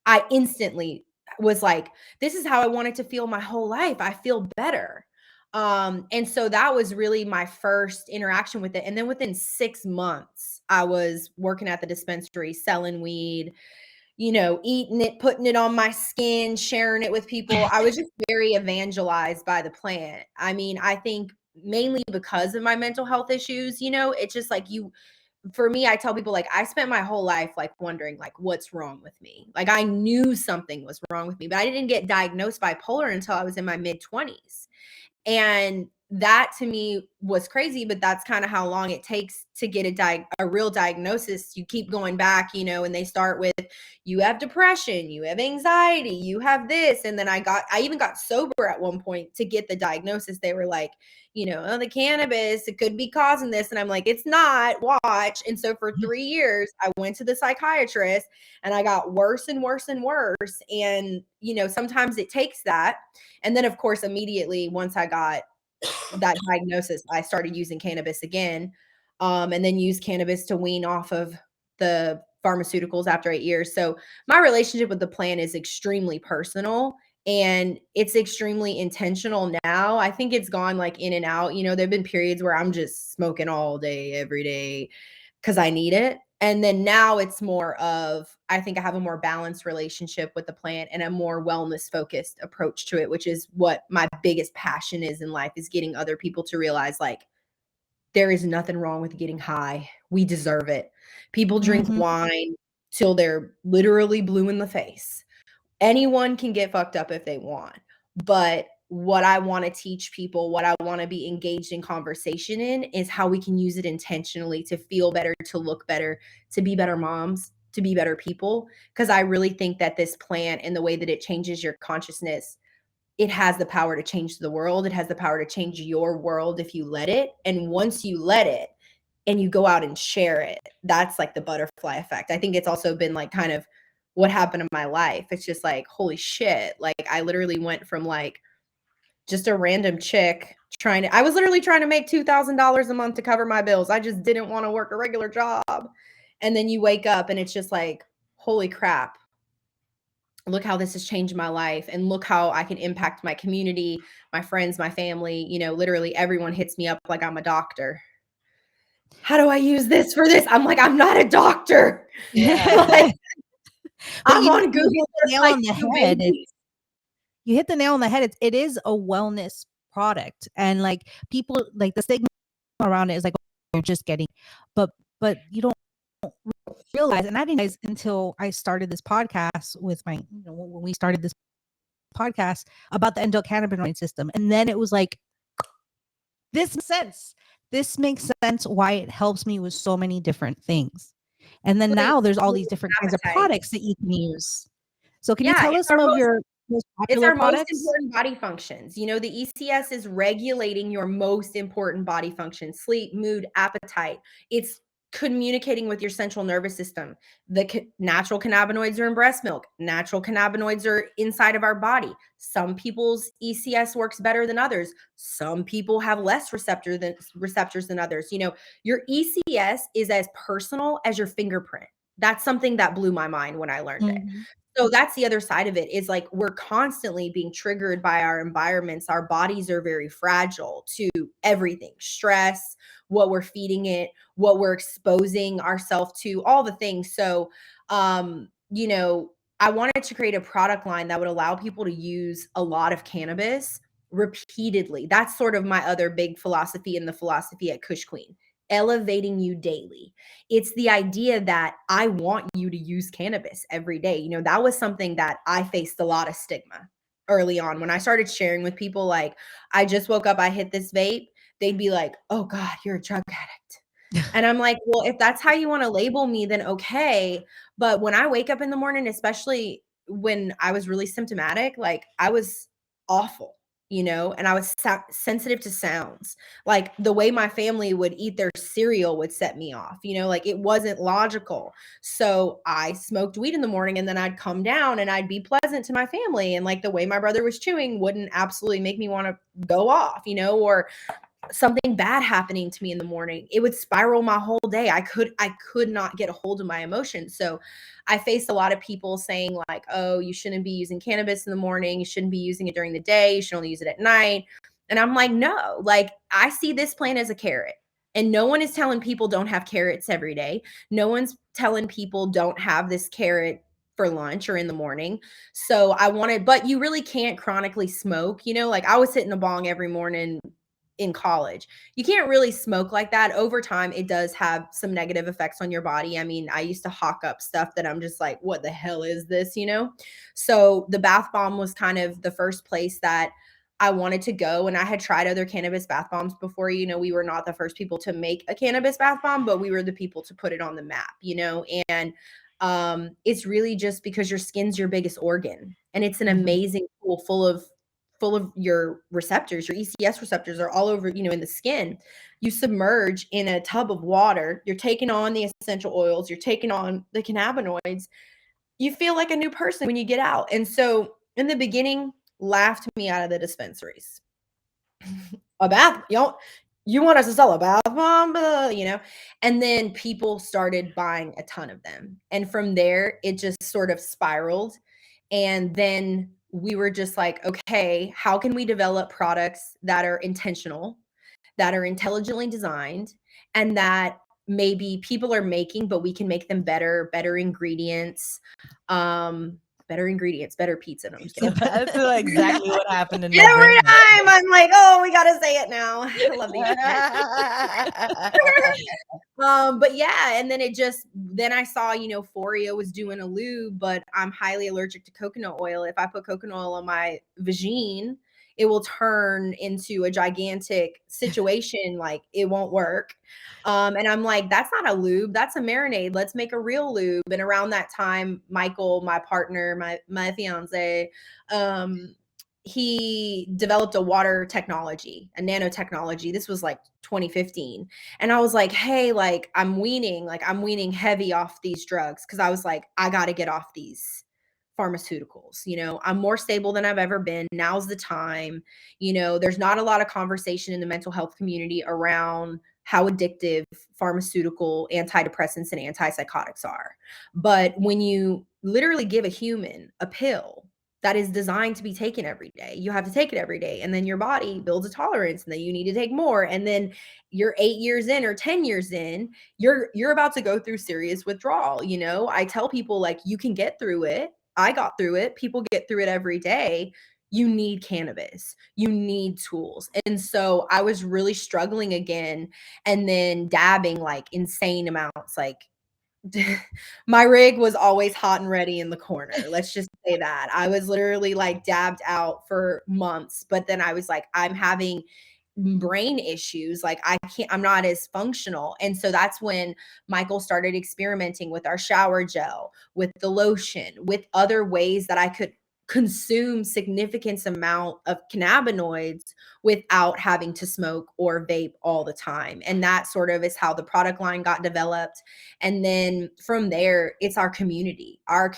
I instantly was like, this is how I wanted to feel my whole life. I feel better. And so that was really my first interaction with it. And then within 6 months, I was working at the dispensary, selling weed, eating it, putting it on my skin, sharing it with people. I was just very evangelized by the plant. I mean, I think mainly because of my mental health issues, it's just like for me, I tell people, like, I spent my whole life like wondering like what's wrong with me. Like, I knew something was wrong with me, but I didn't get diagnosed bipolar until I was in my mid 20s. And that to me was crazy, but that's kind of how long it takes to get a real diagnosis. You keep going back, and they start with, you have depression, you have anxiety, you have this. And then I even got sober at one point to get the diagnosis. They were like, oh, the cannabis, it could be causing this. And I'm like, it's not, watch. And so for 3 years, I went to the psychiatrist, and I got worse and worse and worse. And, sometimes it takes that. And then, of course, immediately once I got that diagnosis, I started using cannabis again, and then used cannabis to wean off of the pharmaceuticals after 8 years. So my relationship with the plant is extremely personal, and it's extremely intentional now. I think it's gone like in and out. There've been periods where I'm just smoking all day, every day, because I need it. And then now it's more of, I think I have a more balanced relationship with the plant and a more wellness focused approach to it, which is what my biggest passion is in life, is getting other people to realize, like, there is nothing wrong with getting high. We deserve it. People drink wine till they're literally blue in the face. Anyone can get fucked up if they want. But what I want to teach people, what I want to be engaged in conversation in, is how we can use it intentionally to feel better, to look better, to be better moms, to be better people. Because I really think that this plant and the way that it changes your consciousness, it has the power to change the world. It has the power to change your world if you let it. And once you let it and you go out and share it, that's like the butterfly effect. I think it's also been like kind of what happened in my life. It's just like, holy shit. Like, I literally went from like just a random chick I was literally trying to make $2,000 a month to cover my bills. I just didn't want to work a regular job. And then you wake up and it's just like, holy crap. Look how this has changed my life, and look how I can impact my community, my friends, my family. Literally everyone hits me up like I'm a doctor. How do I use this for this? I'm like, I'm not a doctor. Yeah. Like, But I'm on Google. hit the nail Like, on the two head. babies. You hit the nail on the head. It is a wellness product, and like people, like the stigma around it is like, oh, you're just getting, but you don't realize, and I didn't realize until I started this podcast with my, when we started this podcast about the endocannabinoid system, and then it was like, this makes sense. This makes sense why it helps me with so many different things. And then now there's all these different kinds of products that you can use. So can you tell us some of your most It's popular our most products? important body functions. The ECS is regulating your most important body functions: sleep, mood, appetite. It's communicating with your central nervous system. The natural cannabinoids are in breast milk. Natural cannabinoids are inside of our body. Some people's ECS works better than others. Some people have less receptors than others. Your ECS is as personal as your fingerprint. That's something that blew my mind when I learned it. So that's the other side of it, is like, we're constantly being triggered by our environments. Our bodies are very fragile to everything: stress, what we're feeding it, what we're exposing ourselves to, all the things. So, I wanted to create a product line that would allow people to use a lot of cannabis repeatedly. That's sort of my other big philosophy in the philosophy at Kush Queen. Elevating you daily. It's the idea that I want you to use cannabis every day. You know, that was something that I faced a lot of stigma early on when I started sharing with people, like, I just woke up, I hit this vape. They'd be like, oh God, you're a drug addict. And I'm like, well, if that's how you want to label me, then okay. But when I wake up in the morning, especially when I was really symptomatic, like I was awful, you know, and I was sensitive to sounds. Like the way my family would eat their cereal would set me off, you know, like it wasn't logical. So I smoked weed in the morning and then I'd come down and I'd be pleasant to my family. And like the way my brother was chewing wouldn't absolutely make me want to go off, you know, or something bad happening to me in the morning, it would spiral my whole day. I could not get a hold of my emotions. So I faced a lot of people saying like, oh, you shouldn't be using cannabis in the morning, you shouldn't be using it during the day, you should only use it at night. And I'm like, no, like I see this plant as a carrot. And no one is telling people don't have carrots every day. No one's telling people don't have this carrot for lunch or in the morning. So I wanted, but you really can't chronically smoke, you know, like I was hitting a bong every morning in college. You can't really smoke like that. Over time, it does have some negative effects on your body. I mean, I used to hawk up stuff that I'm just like, what the hell is this, you know? So the bath bomb was kind of the first place that I wanted to go. And I had tried other cannabis bath bombs before. You know, we were not the first people to make a cannabis bath bomb, but we were the people to put it on the map, you know? And it's really just because your skin's your biggest organ. And it's an amazing tool full of your receptors. Your ECS receptors are all over, you know, in the skin. You submerge in a tub of water, you're taking on the essential oils, you're taking on the cannabinoids. You feel like a new person when you get out. And so in the beginning, laughed me out of the dispensaries. A bath, you want us to sell a bath bomb, you know? And then people started buying a ton of them. And from there, it just sort of spiraled. And then we were just like, okay, how can we develop products that are intentional, that are intelligently designed, and that maybe people are making, but we can make them better, better ingredients, better pizza. No, I'm just kidding. That's exactly what happened in Every November. time I'm like, oh, we gotta say it now. I love these. But yeah, and then then I saw, you know, Foria was doing a lube, but I'm highly allergic to coconut oil. If I put coconut oil on my vagine, it will turn into a gigantic situation, like it won't work. And I'm like, that's not a lube, that's a marinade. Let's make a real lube. And around that time, Michael, my partner, my fiance, he developed a water technology, a nanotechnology. This was like 2015. And I was like, hey, like I'm weaning heavy off these drugs. Cause I was like, I got to get off these pharmaceuticals. You know, I'm more stable than I've ever been. Now's the time. You know, there's not a lot of conversation in the mental health community around how addictive pharmaceutical antidepressants and antipsychotics are. But when you literally give a human a pill that is designed to be taken every day, you have to take it every day. And then your body builds a tolerance and then you need to take more. And then you're 8 years in or 10 years in, you're about to go through serious withdrawal. You know, I tell people like, you can get through it. I got through it. People get through it every day. You need cannabis. You need tools. And so I was really struggling again and then dabbing like insane amounts. Like my rig was always hot and ready in the corner. Let's just say that. I was literally like dabbed out for months, but then I was like, I'm having brain issues. Like I'm not as functional. And so that's when Michael started experimenting with our shower gel, with the lotion, with other ways that I could consume significant amount of cannabinoids without having to smoke or vape all the time. And that sort of is how the product line got developed. And then from there, it's our community, our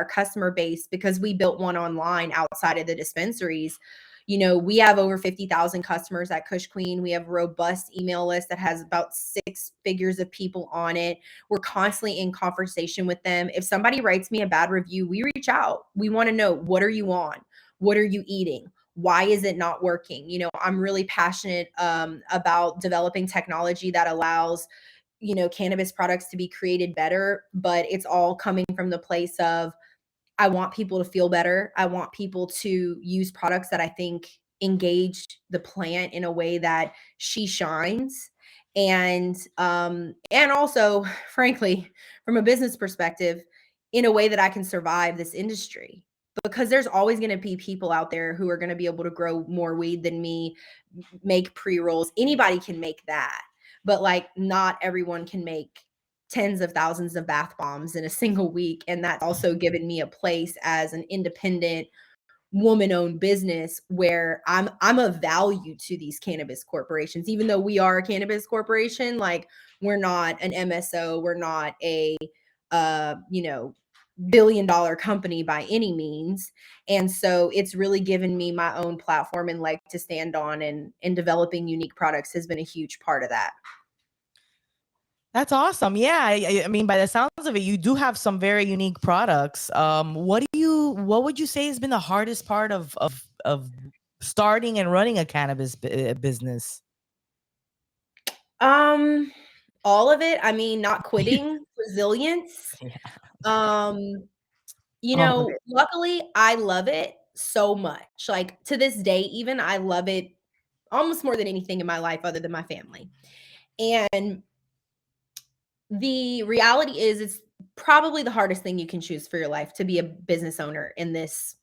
customer base, because we built one online outside of the dispensaries. You know, we have over 50,000 customers at Kush Queen. We have a robust email list that has about 6 figures of people on it. We're constantly in conversation with them. If somebody writes me a bad review, we reach out. We want to know, what are you on? What are you eating? Why is it not working? You know, I'm really passionate about developing technology that allows, you know, cannabis products to be created better, but it's all coming from the place of, I want people to feel better. I want people to use products that I think engage the plant in a way that she shines. And also, frankly, from a business perspective, in a way that I can survive this industry, because there's always going to be people out there who are going to be able to grow more weed than me, make pre-rolls. Anybody can make that, but like not everyone can make tens of thousands of bath bombs in a single week. And that's also given me a place as an independent woman-owned business where I'm of value to these cannabis corporations. Even though we are a cannabis corporation, like we're not an MSO, we're not a billion-dollar company by any means. And so it's really given me my own platform and leg to stand on, and developing unique products has been a huge part of that. That's awesome. Yeah, I mean, by the sounds of it, you do have some very unique products. What would you say has been the hardest part of starting and running a cannabis business? All of it. I mean, not quitting, resilience. Yeah. All of it. Luckily, I love it so much. Like to this day, even I love it almost more than anything in my life other than my family. And the reality is, it's probably the hardest thing you can choose for your life, to be a business owner in this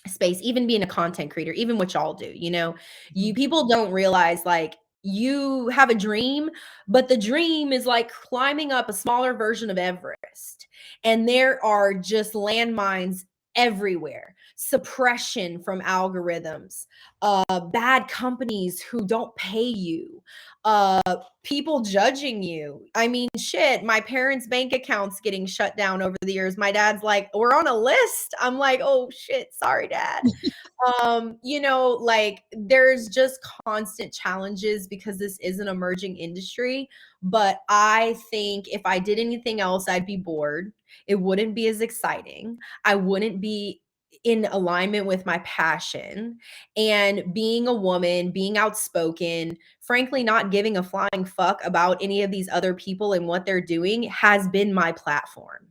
space, even being a content creator, even what y'all do. You people don't realize, like, you have a dream, but the dream is like climbing up a smaller version of Everest, and there are just landmines everywhere, suppression from algorithms, bad companies who don't pay you, uh people judging you. I mean, shit, my parents' bank accounts getting shut down over the years. My dad's like, we're on a list. I'm like, oh shit, sorry, dad. Like there's just constant challenges because this is an emerging industry. But I think if I did anything else, I'd be bored. It wouldn't be as exciting. I wouldn't be in alignment with my passion. And being a woman, being outspoken, frankly, not giving a flying fuck about any of these other people and what they're doing has been my platform.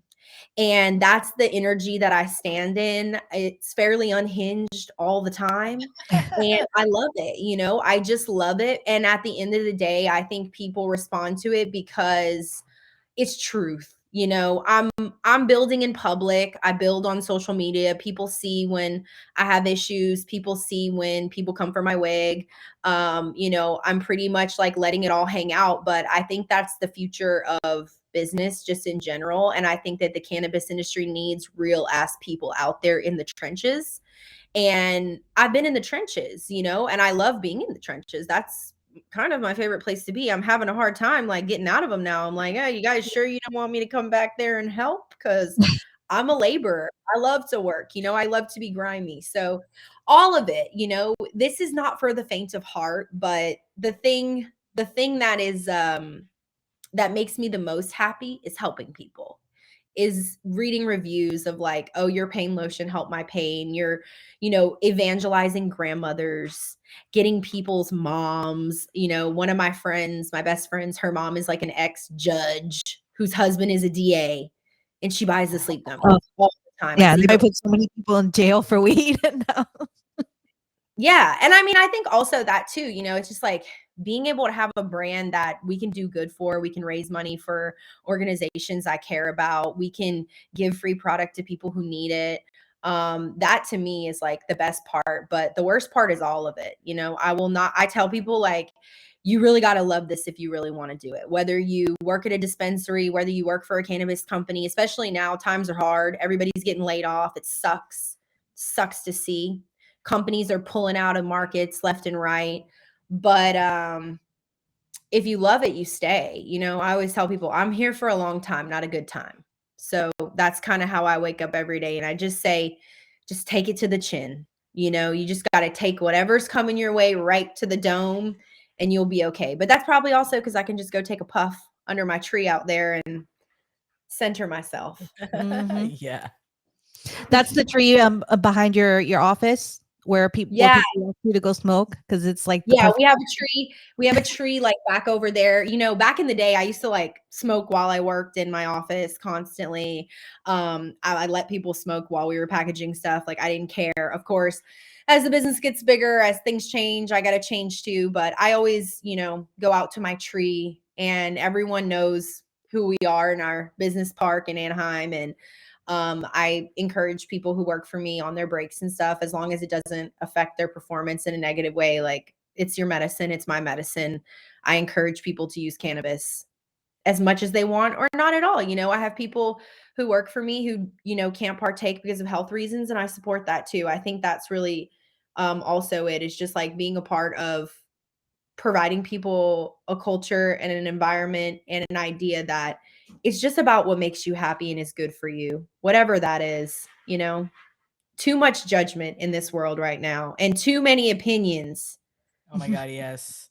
And that's the energy that I stand in. It's fairly unhinged all the time. And I love it. I just love it. And at the end of the day, I think people respond to it because it's truth. I'm building in public. I build on social media. People see when I have issues. People see when people come for my wig. I'm pretty much like letting it all hang out. But I think that's the future of business just in general. And I think that the cannabis industry needs real ass people out there in the trenches. And I've been in the trenches, and I love being in the trenches. That's kind of my favorite place to be. I'm having a hard time like getting out of them now. I'm like, hey, you guys sure you don't want me to come back there and help? Because I'm a laborer. I love to work. I love to be grimy. So all of it, this is not for the faint of heart. But the thing that is that makes me the most happy is helping people, is reading reviews of like, oh, your pain lotion helped my pain. You're, evangelizing grandmothers, getting people's moms. One of my friends, my best friends, her mom is like an ex-judge whose husband is a DA, and she buys the sleep number all the time. Yeah, they put so many people in jail for weed. No. Yeah. And I mean, I think also that too, it's just like being able to have a brand that we can do good for. We can raise money for organizations I care about. We can give free product to people who need it. That to me is like the best part. But the worst part is all of it. I tell people like, you really got to love this if you really want to do it. Whether you work at a dispensary, whether you work for a cannabis company, especially now, times are hard. Everybody's getting laid off. It sucks to see. Companies are pulling out of markets left and right. But if you love it, you stay. I always tell people I'm here for a long time, not a good time. So that's kind of how I wake up every day. And I just say, just take it to the chin. You just got to take whatever's coming your way right to the dome, and you'll be okay. But that's probably also because I can just go take a puff under my tree out there and center myself. Mm-hmm. Yeah. That's the tree behind your office where people ask you to go smoke, because it's like we have a tree. We have a tree like back over there. Back in the day, I used to like smoke while I worked in my office constantly. I let people smoke while we were packaging stuff. Like I didn't care. Of course, as the business gets bigger, as things change, I got to change too. But I always, go out to my tree and everyone knows who we are in our business park in Anaheim. And I encourage people who work for me on their breaks and stuff, as long as it doesn't affect their performance in a negative way. Like, it's your medicine, it's my medicine. I encourage people to use cannabis as much as they want or not at all. I have people who work for me who, can't partake because of health reasons. And I support that too. I think that's really also it is just like being a part of providing people a culture and an environment and an idea that it's just about what makes you happy and is good for you, whatever that is. Too much judgment in this world right now and too many opinions. Oh my God, yes.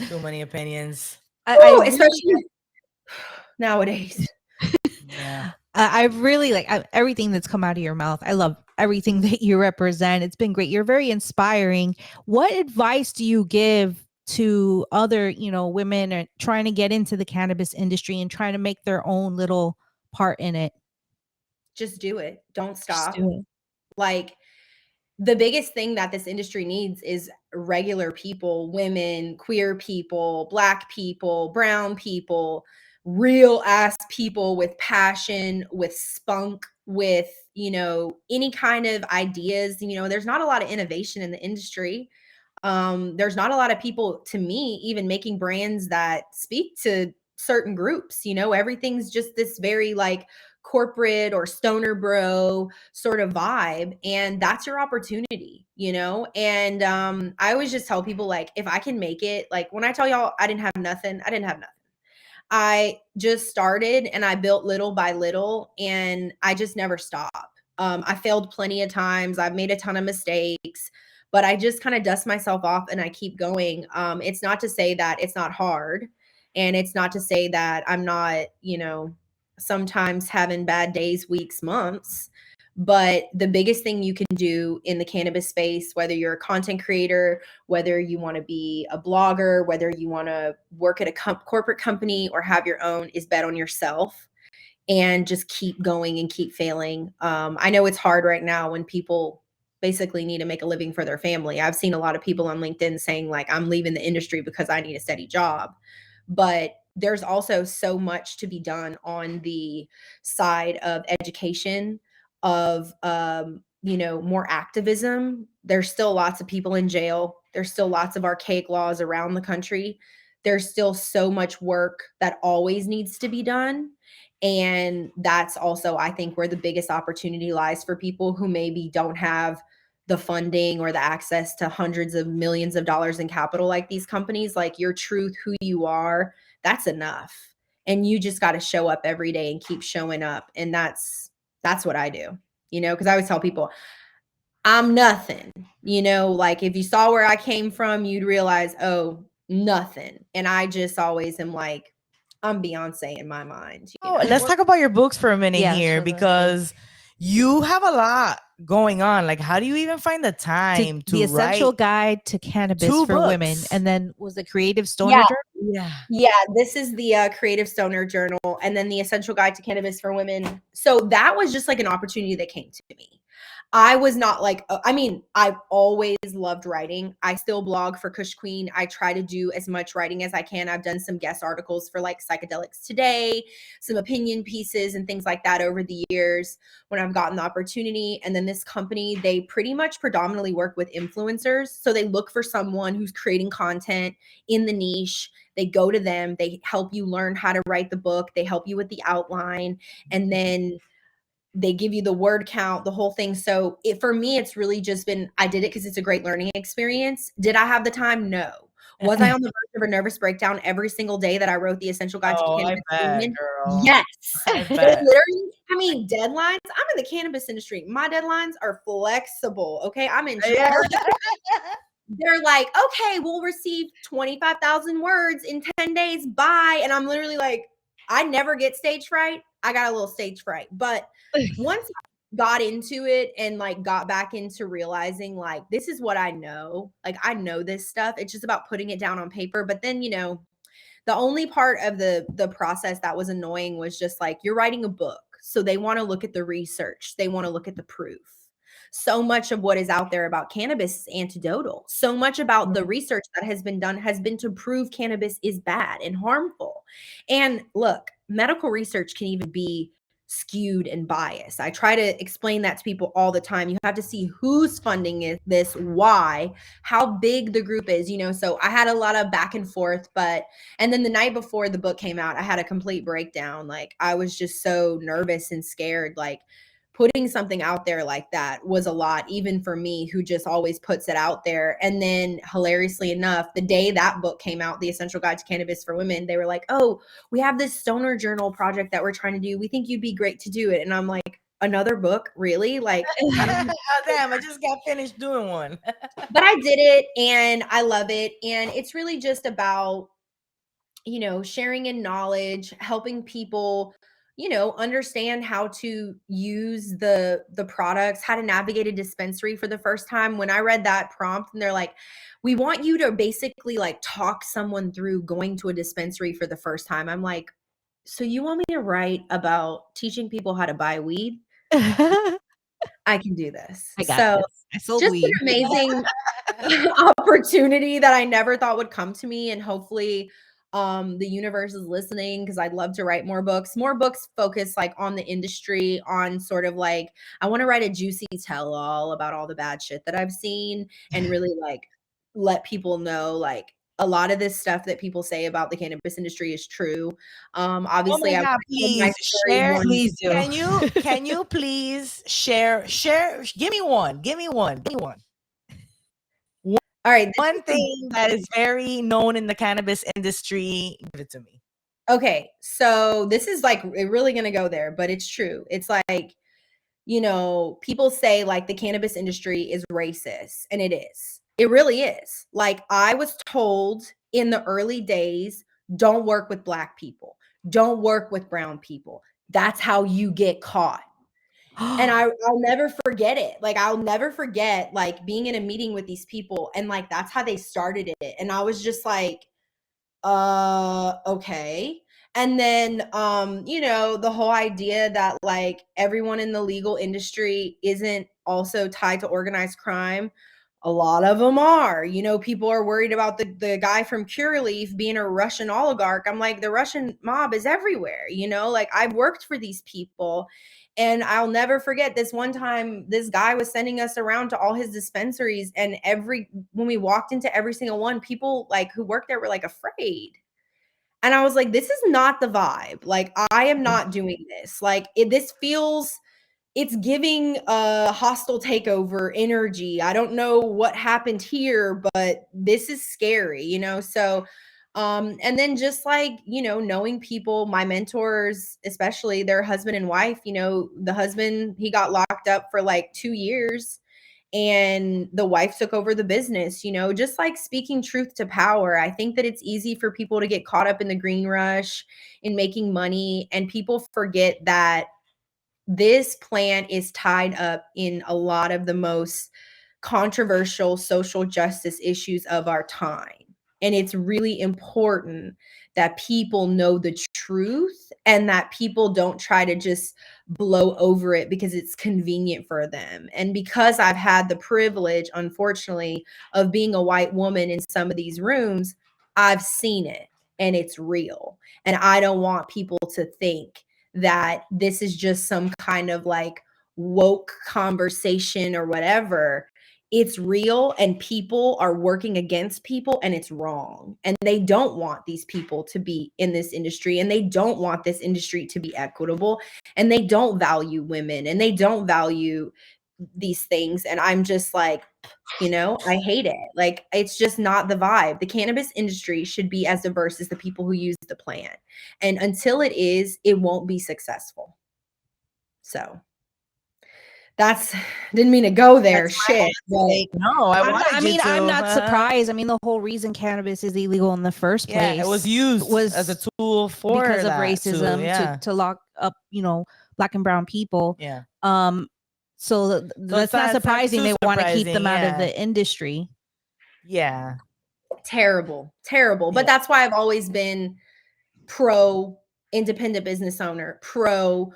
Too many opinions. I Ooh, really, especially nowadays. Yeah. I really like everything that's come out of your mouth. I love everything that you represent. It's been great. You're very inspiring. What advice do you give to other, women are trying to get into the cannabis industry and trying to make their own little part in it? Just do it. Don't Just stop. do it. Like, the biggest thing that this industry needs is regular people, women, queer people, Black people, brown people, real ass people with passion, with spunk, with, any kind of ideas. There's not a lot of innovation in the industry. There's not a lot of people, to me, even making brands that speak to certain groups. Everything's just this very like corporate or stoner bro sort of vibe, and that's your opportunity. And I always just tell people, like, if I can make it, like when I tell y'all I didn't have nothing, I didn't have nothing. I just started and I built little by little, and I just never stop. I failed plenty of times. I've made a ton of mistakes, but I just kind of dust myself off and I keep going. It's not to say that it's not hard, and it's not to say that I'm not, sometimes having bad days, weeks, months. But the biggest thing you can do in the cannabis space, whether you're a content creator, whether you want to be a blogger, whether you want to work at a corporate company or have your own, is bet on yourself and just keep going and keep failing. I know it's hard right now when people basically need to make a living for their family. I've seen a lot of people on LinkedIn saying, like, I'm leaving the industry because I need a steady job. But there's also so much to be done on the side of education, of more activism. There's still lots of people in jail. There's still lots of archaic laws around the country. There's still so much work that always needs to be done. And that's also, I think, where the biggest opportunity lies for people who maybe don't have the funding or the access to hundreds of millions of dollars in capital like these companies. Like, your truth, who you are, that's enough. And you just got to show up every day and keep showing up. And that's what I do, because I always tell people I'm nothing. Like, if you saw where I came from, you'd realize, oh, nothing. And I just always am like, I'm Beyonce in my mind. Let's talk about your books for a minute Yeah, here, sure, because you have a lot going on. Like, how do you even find the time to The Essential write? Guide to Cannabis 2 for Women, books. and then was the Creative Stoner Yeah. Journal? Yeah. Yeah, this is the Creative Stoner Journal, and then the Essential Guide to Cannabis for Women. So that was just like an opportunity that came to me. I was not like, I've always loved writing. I still blog for Kush Queen. I try to do as much writing as I can. I've done some guest articles for like Psychedelics Today, some opinion pieces and things like that over the years when I've gotten the opportunity. And then this company, they pretty much predominantly work with influencers. So they look for someone who's creating content in the niche. They go to them, they help you learn how to write the book, they help you with the outline, and then they give you the word count, the whole thing. So for me, it's really just been, I did it because it's a great learning experience. Did I have the time? No. Was I on the verge of a nervous breakdown every single day that I wrote the Essential Guide to Oh, I Cannabis for bet, Women? girl. Yes. I But bet. literally, deadlines. I'm in the cannabis industry. My deadlines are flexible. Okay. I'm in charge. They're like, okay, we'll receive 25,000 words in 10 days. Bye. And I'm literally like, I never get stage fright. I got a little stage fright. But once I got into it and like got back into realizing like, this is what I know. Like, I know this stuff. It's just about putting it down on paper. But then, the only part of the process that was annoying was just like, you're writing a book. So they want to look at the research. They want to look at the proof. so much of what is out there about cannabis is antidotal. So much about the research that has been done has been to prove cannabis is bad and harmful. And look, medical research can even be skewed and biased. I try to explain that to people all the time. You have to see who's funding this, why, how big the group is, So I had a lot of back and forth, and then the night before the book came out, I had a complete breakdown. Like, I was just so nervous and scared. Like, putting something out there like that was a lot, even for me, who just always puts it out there. And then, hilariously enough, the day that book came out, The Essential Guide to Cannabis for Women, they were like, oh, we have this stoner journal project that we're trying to do. We think you'd be great to do it. And I'm like, another book? Really? Like, oh, damn, I just got finished doing one. But I did it and I love it. And it's really just about, sharing in knowledge, helping people, understand how to use the products, how to navigate a dispensary for the first time. When I read that prompt and they're like, we want you to basically like talk someone through going to a dispensary for the first time. I'm like, so you want me to write about teaching people how to buy weed? I can do this. I got this. I sold just weed. an amazing opportunity that I never thought would come to me. And hopefully the universe is listening, because I'd love to write more books focused like on the industry, on sort of like, I want to write a juicy tell all about all the bad shit that I've seen, and really like let people know like a lot of this stuff that people say about the cannabis industry is true. Obviously, oh my God, please share. Please do. Can you please share? Give me one. All right. One thing that is very known in the cannabis industry. Give it to me. Okay. So this is like really going to go there, but it's true. It's like, people say like the cannabis industry is racist, and it is. It really is. Like, I was told in the early days, don't work with Black people. Don't work with brown people. That's how you get caught. And I'll never forget it. Like, I'll never forget like being in a meeting with these people, and like that's how they started it. And I was just like, okay. And then the whole idea that like everyone in the legal industry isn't also tied to organized crime. A lot of them are. People are worried about the guy from Curaleaf being a Russian oligarch. I'm like, the Russian mob is everywhere. Like, I've worked for these people. And I'll never forget this one time, this guy was sending us around to all his dispensaries. And when we walked into every single one, people like who worked there were like afraid. And I was like, this is not the vibe. Like, I am not doing this. Like, it's giving a hostile takeover energy. I don't know what happened here, but this is scary, So, and then just like, knowing people, my mentors, especially their husband and wife, the husband, he got locked up for like 2 years, and the wife took over the business, just like speaking truth to power. I think that it's easy for people to get caught up in the green rush, in making money, and people forget that this plant is tied up in a lot of the most controversial social justice issues of our time. And it's really important that people know the truth, and that people don't try to just blow over it because it's convenient for them. And because I've had the privilege, unfortunately, of being a white woman in some of these rooms, I've seen it, and it's real. And I don't want people to think that this is just some kind of like woke conversation or whatever. It's real, and people are working against people, and it's wrong. And they don't want these people to be in this industry, and they don't want this industry to be equitable, and they don't value women, and they don't value these things. And I'm just like, I hate it. Like, it's just not the vibe. The cannabis industry should be as diverse as the people who use the plant. And until it is, it won't be successful. So didn't mean to go there. Shit. No, I mean, I'm not surprised. I mean, the whole reason cannabis is illegal in the first place, it was used as a tool for because of racism to lock up, Black and brown people. Yeah. So that's not surprising. They want to keep them out of the industry. Yeah. Terrible. But that's why I've always been pro independent business owner, pro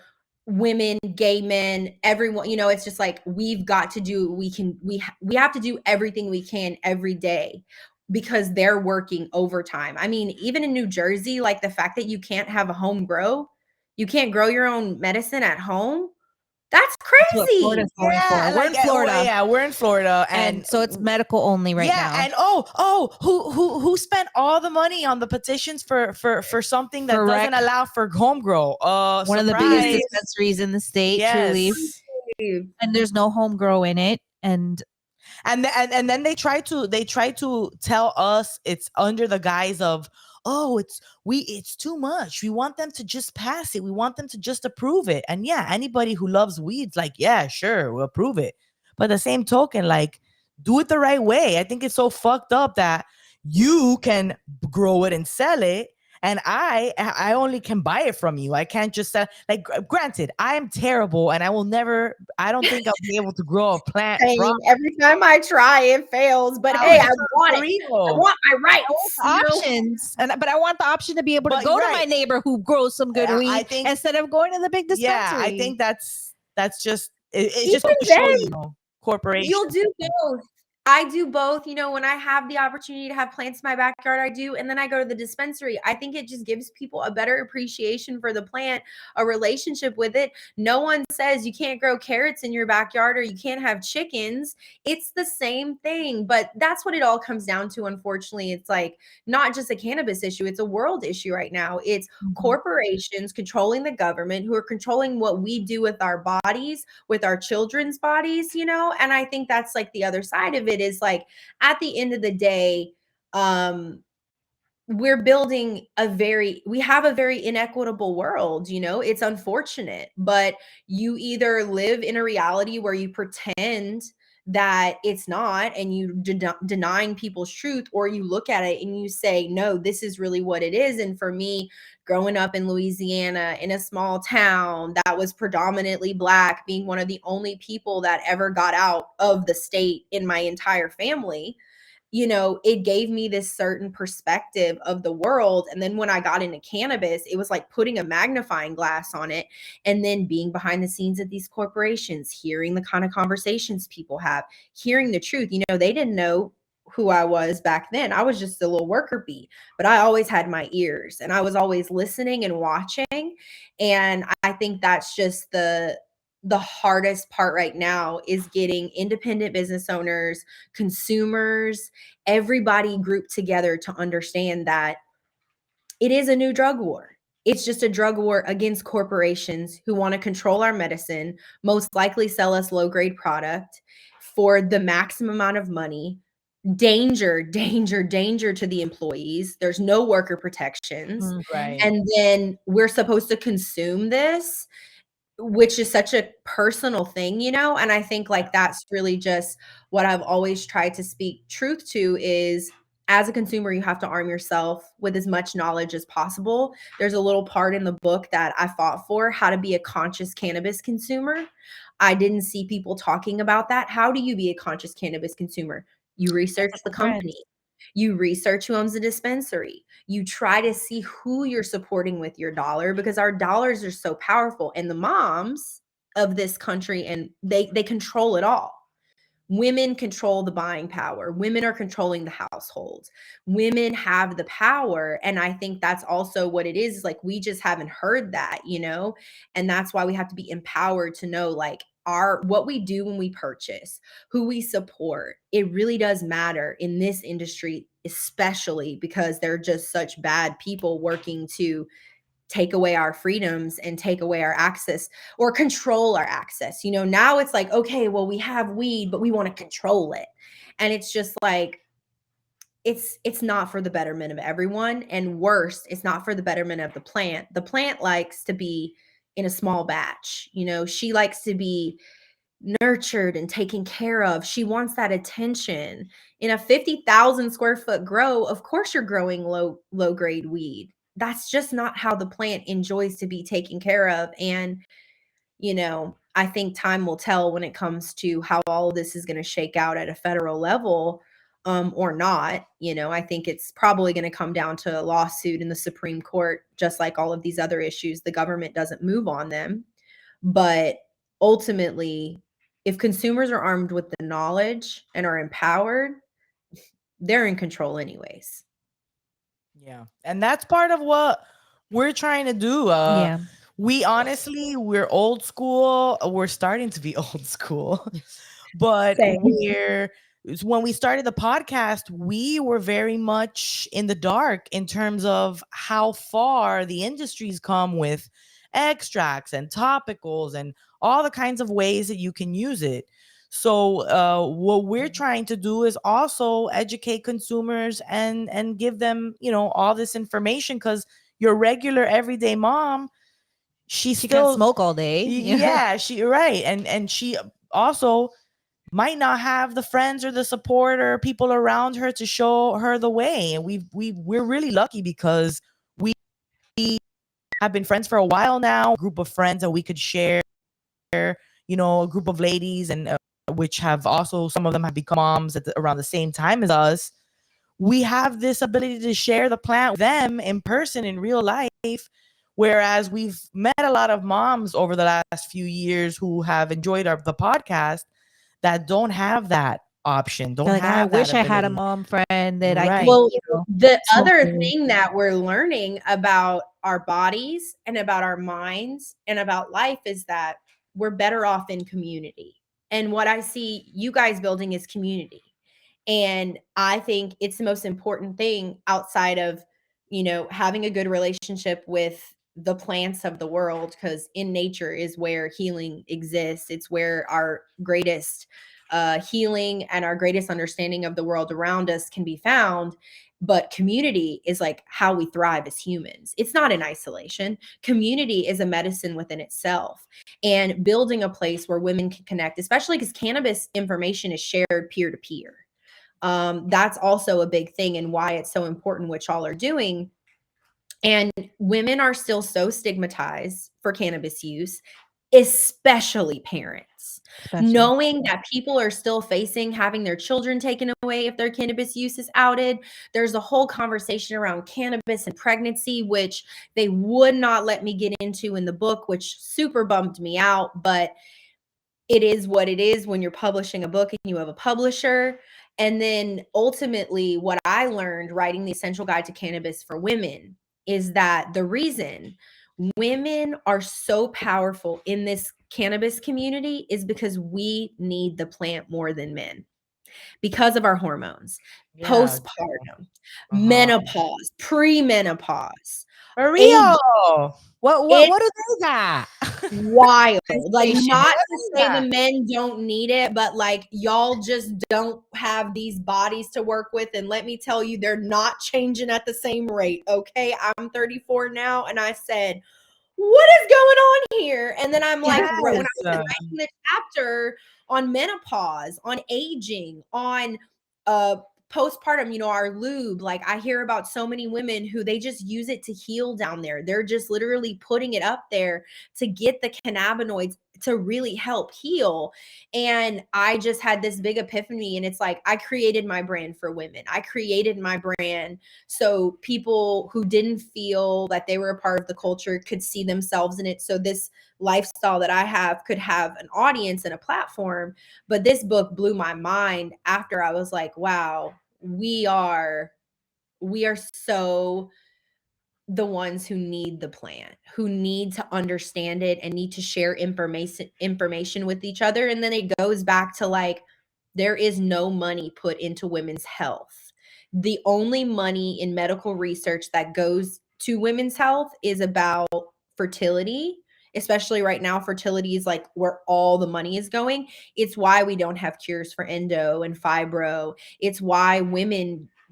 women, gay men, everyone, you know, it's just like we've got to do, we have to do everything we can every day because they're working overtime. I mean, even in New Jersey, like the fact that you can't have a home grow, you can't grow your own medicine at home. That's That's what crazy. Florida's going Yeah, for. We're in Florida. Yeah, we're in Florida, And so it's medical only right now. And who spent all the money on the petitions for something that doesn't allow for home grow? One of the biggest dispensaries in the state, truly. And there's no home grow in it. And then they try to tell us it's under the guise of, oh, it's too much. We want them to just pass it. We want them to just approve it. And yeah, anybody who loves weeds, like, yeah, sure, we'll approve it. But the same token, like, do it the right way. I think it's so fucked up that you can grow it and sell it, and I only can buy it from you. I can't just sell. Like, granted, I am terrible, and I don't think I'll be able to grow a plant. Every time I try, it fails. But hey, I want it. I want my rights. Options, but I want the option to be able to go to my neighbor who grows some good weed instead of going to the big dispensary. Yeah, I think that's just it's just to show, you know, corporation. You'll do both. I do both. You know, when I have the opportunity to have plants in my backyard, I do. And then I go to the dispensary. I think it just gives people a better appreciation for the plant, a relationship with it. No one says you can't grow carrots in your backyard or you can't have chickens. It's the same thing. But that's what it all comes down to, unfortunately. It's like not just a cannabis issue, it's a world issue right now. It's corporations controlling the government who are controlling what we do with our bodies, with our children's bodies, you know? And I think that's like the other side of it. Is like at the end of the day, we have a very inequitable world, you know. It's unfortunate, but you either live in a reality where you pretend that it's not and you denying people's truth, or you look at it and you say, no, this is really what it is. And for me, growing up in Louisiana in a small town that was predominantly Black, being one of the only people that ever got out of the state in my entire family, you know, it gave me this certain perspective of the world. And then when I got into cannabis, it was like putting a magnifying glass on it, and then being behind the scenes at these corporations, hearing the kind of conversations people have, hearing the truth. You know, they didn't know who I was back then. I was just a little worker bee, but I always had my ears and I was always listening and watching. And I think that's just the hardest part right now, is getting independent business owners, consumers, everybody grouped together to understand that it is a new drug war. It's just a drug war against corporations who want to control our medicine, most likely sell us low-grade product for the maximum amount of money. Danger, danger, danger to the employees. There's no worker protections. Right. And then we're supposed to consume this, which is such a personal thing, you know? And I think like that's really just what I've always tried to speak truth to is, as a consumer, you have to arm yourself with as much knowledge as possible. There's a little part in the book that I fought for, how to be a conscious cannabis consumer. I didn't see people talking about that. How do you be a conscious cannabis consumer? You research the company. You research who owns the dispensary. You try to see who you're supporting with your dollar, because our dollars are so powerful. And the moms of this country, and they control it all. Women control the buying power. Women are controlling the households. Women have the power. And I think that's also what it is. Like, we just haven't heard that, you know? And that's why we have to be empowered to know, like, what we do when we purchase, who we support. It really does matter in this industry, especially because they're just such bad people working to take away our freedoms and take away our access, or control our access. You know, now it's like, okay, well, we have weed, but we want to control it. And it's just like, it's not for the betterment of everyone. And worse, it's not for the betterment of the plant. The plant likes to be in a small batch. You know, she likes to be nurtured and taken care of. She wants that attention. In a 50,000 square foot grow, of course you're growing low grade weed. That's just not how the plant enjoys to be taken care of. And, you know, I think time will tell when it comes to how all of this is going to shake out at a federal level, or not. You know, I think it's probably going to come down to a lawsuit in the Supreme Court, just like all of these other issues. The government doesn't move on them. But ultimately, if consumers are armed with the knowledge and are empowered, they're in control anyways. Yeah. And that's part of what we're trying to do. Yeah. We honestly, we're old school. We're starting to be old school. But Same. when we started the podcast, we were very much in the dark in terms of how far the industry's come with extracts and topicals and all the kinds of ways that you can use it. So what we're trying to do is also educate consumers and give them, all this information, because your regular everyday mom, she She can't still smoke all day. yeah, she right. And she also might not have the friends or the support or people around her to show her the way. And we're really lucky because we have been friends for a while now, a group of friends that we could share, a group of ladies, and which have also, some of them have become moms around the same time as us. We have this ability to share the plant with them in person in real life. Whereas we've met a lot of moms over the last few years who have enjoyed the podcast that don't have that option, don't They're like, I have that wish I had a ability. mom friend that I could, Right. Well, the smoke other with. thing that we're learning about our bodies and about our minds and about life is that we're better off in community. And what I see you guys building is community. And I think it's the most important thing outside of, having a good relationship with the plants of the world, because in nature is where healing exists. It's where our greatest healing and our greatest understanding of the world around us can be found. But community is like how we thrive as humans. It's not in isolation. Community is a medicine within itself. And building a place where women can connect, especially because cannabis information is shared peer to peer. That's also a big thing, and why it's so important what y'all are doing. And women are still so stigmatized for cannabis use, especially parents. Especially. Knowing that people are still facing having their children taken away if their cannabis use is outed. There's a whole conversation around cannabis and pregnancy, which they would not let me get into in the book, which super bummed me out. But it is what it is when you're publishing a book and you have a publisher. And then ultimately, what I learned writing the Essential Guide to Cannabis for Women is that the reason women are so powerful in this cannabis community is because we need the plant more than men, because of our hormones, Yeah. postpartum, Uh-huh. menopause, premenopause, For age. real. What do they got? Wild. Like, Menstruation. not What to is say the that? men don't need it, but like y'all just don't have these bodies to work with. And let me tell you, they're not changing at the same rate. Okay. I'm 34 now, and I said, what is going on here? And then I'm like, when I Yes. was writing the chapter on menopause, on aging, on uh postpartum, our lube, like I hear about so many women who they just use it to heal down there. They're just literally putting it up there to get the cannabinoids to really help heal. And I just had this big epiphany, and it's like I created my brand for women. I created my brand so people who didn't feel that they were a part of the culture could see themselves in it. So this lifestyle that I have could have an audience and a platform. But this book blew my mind after I was like, wow, we are so the ones who need the plant, who need to understand it and need to share information with each other. And then it goes back to like, there is no money put into women's health. The only money in medical research that goes to women's health is about fertility. Especially right now, fertility is like where all the money is going. It's why we don't have cures for endo and fibro. It's why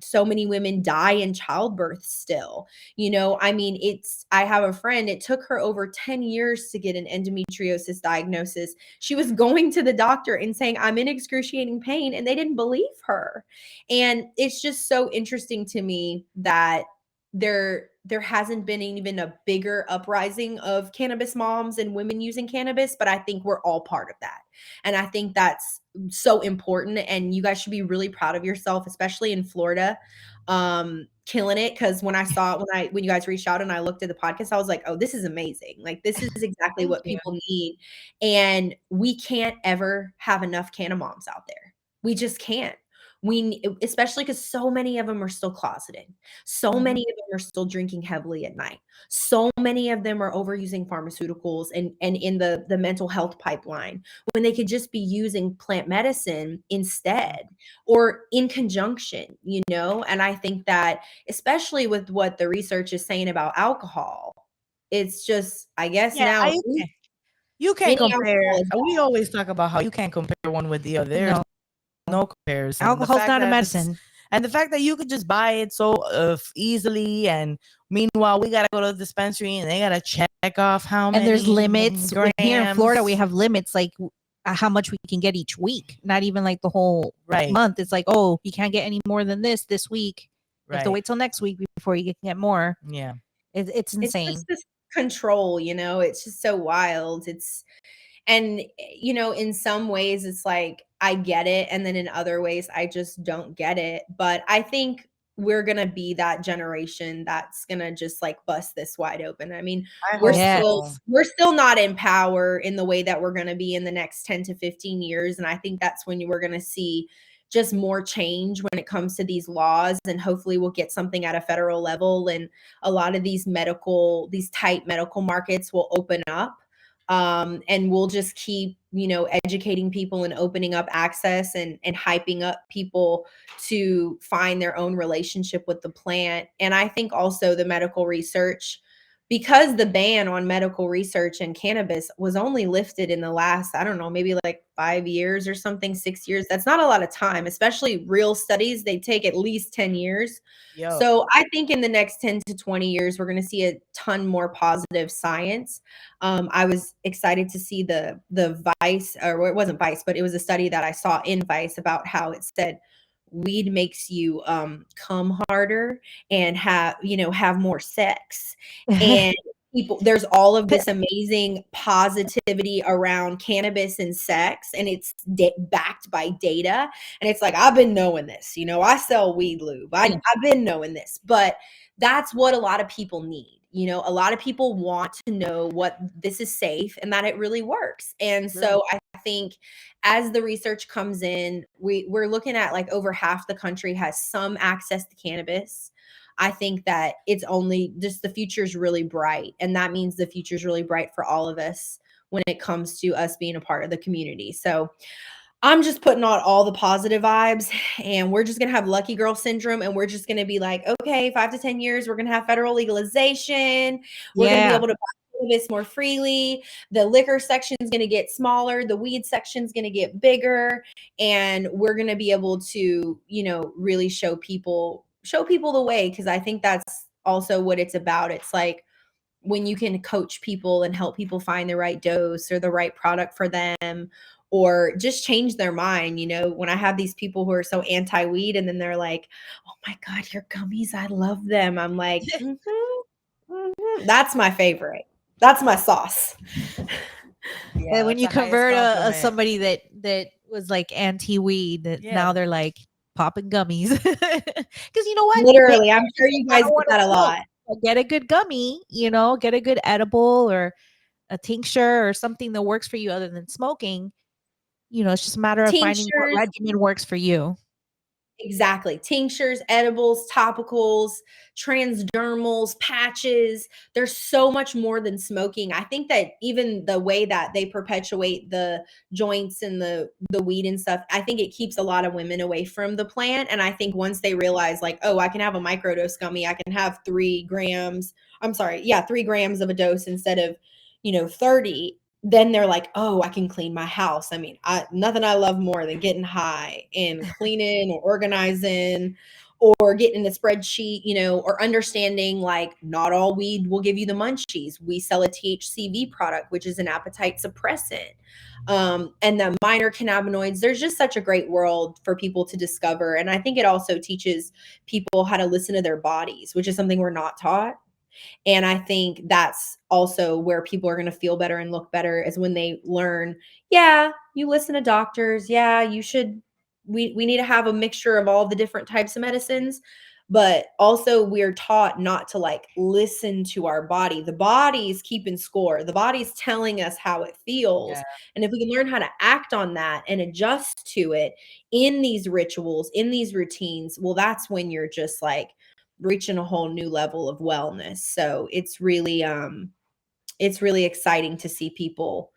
so many women die in childbirth still. I mean, I have a friend, it took her over 10 years to get an endometriosis diagnosis. She was going to the doctor and saying, I'm in excruciating pain, and they didn't believe her. And it's just so interesting to me that there hasn't been even a bigger uprising of cannabis moms and women using cannabis, but I think we're all part of that. And I think that's so important, and you guys should be really proud of yourself, especially in Florida. killing it. Cause when I saw it, when you guys reached out and I looked at the podcast, I was like, oh, this is amazing. Like, this is exactly Thank what you. people need. And we can't ever have enough Canna moms out there. We just can't. Especially because so many of them are still closeted. So Mhm. many of them are still drinking heavily at night. So many of them are overusing pharmaceuticals and in the mental health pipeline when they could just be using plant medicine instead or in conjunction, you know? And I think that especially with what the research is saying about alcohol, it's just, I guess Yeah, now you can't any compare. alcohol is We always talk about how you can't compare one with the other. There's No, no comparison. alcohol's not a medicine. And the fact that you could just buy it so easily, and meanwhile we gotta go to the dispensary and they gotta check off how many. And there's limits. grams. Here in Florida, we have limits like how much we can get each week, not even like the whole Right. month. It's like, oh, you can't get any more than this week. You have to Right. wait till next week before you can get more. Yeah. It's it's insane. just this control, you know, it's just so wild. And you know, in some ways it's like I get it, and then in other ways I just don't get it. But I think we're gonna be that generation that's gonna just like bust this wide open. I mean, I we're hope still so. we're still not in power in the way that we're gonna be in the next 10 to 15 years. And I think that's when we're gonna see just more change when it comes to these laws, and hopefully we'll get something at a federal level, and a lot of these tight medical markets will open up. And we'll just keep, you know, educating people and opening up access and hyping up people to find their own relationship with the plant. And I think also the medical research, because the ban on medical research and cannabis was only lifted in the last, I don't know, maybe like 5 years or something, 6 years. That's not a lot of time, especially real studies. They take at least 10 years. Yo. So I think in the next 10 to 20 years, we're going to see a ton more positive science. I was excited to see the Vice, or it wasn't Vice, but it was a study that I saw in Vice about how it said weed makes you come harder and have more sex. And there's all of this amazing positivity around cannabis and sex, and it's backed by data. And it's like, I've been knowing this, you know, I sell weed lube. I've been knowing this, but that's what a lot of people need. You know, a lot of people want to know what this is safe and that it really works. And so I think as the research comes in, we're looking at like over half the country has some access to cannabis. I think that it's only just the future is really bright. And that means the future is really bright for all of us when it comes to us being a part of the community. So I'm just putting out all the positive vibes, and we're just going to have lucky girl syndrome. And we're just going to be like, okay, 5 to 10 years, we're going to have federal legalization. We're going to be able to buy cannabis more freely. The liquor section is going to get smaller. The weed section is going to get bigger. And we're going to be able to, you know, really show people the way. Cause I think that's also what it's about. It's like, when you can coach people and help people find the right dose or the right product for them, or just change their mind. You know, when I have these people who are so anti-weed and then they're like, oh my God, your gummies, I love them. I'm like, that's my favorite. That's my sauce. Yeah, And when that's you the highest convert compliment. somebody that was like anti-weed, that now they're like popping gummies. Because you know what? Literally, I'm sure you guys don't get wanna that a smoke. lot. Get a good gummy, you know, get a good edible or a tincture or something that works for you other than smoking. You know, it's just a matter of finding what Tinctures. regimen works for you. Exactly. Tinctures, edibles, topicals, transdermals, patches. There's so much more than smoking. I think that even the way that they perpetuate the joints and the weed and stuff, I think it keeps a lot of women away from the plant. And I think once they realize like, oh, I can have a microdose gummy, I can have 3 grams. I'm sorry. Yeah, 3 grams of a dose instead of, 30. Then they're like, oh, I can clean my house. I mean, nothing I love more than getting high and cleaning or organizing or getting a spreadsheet, or understanding like not all weed will give you the munchies. We sell a THCV product, which is an appetite suppressant. And the minor cannabinoids, there's just such a great world for people to discover. And I think it also teaches people how to listen to their bodies, which is something we're not taught. And I think that's also where people are going to feel better and look better, is when they learn, yeah, you listen to doctors. Yeah, you should, we need to have a mixture of all the different types of medicines. but also we're taught not to like listen to our body. The body's keeping score. The body's telling us how it feels. Yeah. And if we can learn how to act on that and adjust to it in these rituals, in these routines, well, that's when you're just like reaching a whole new level of wellness. So it's really exciting to see people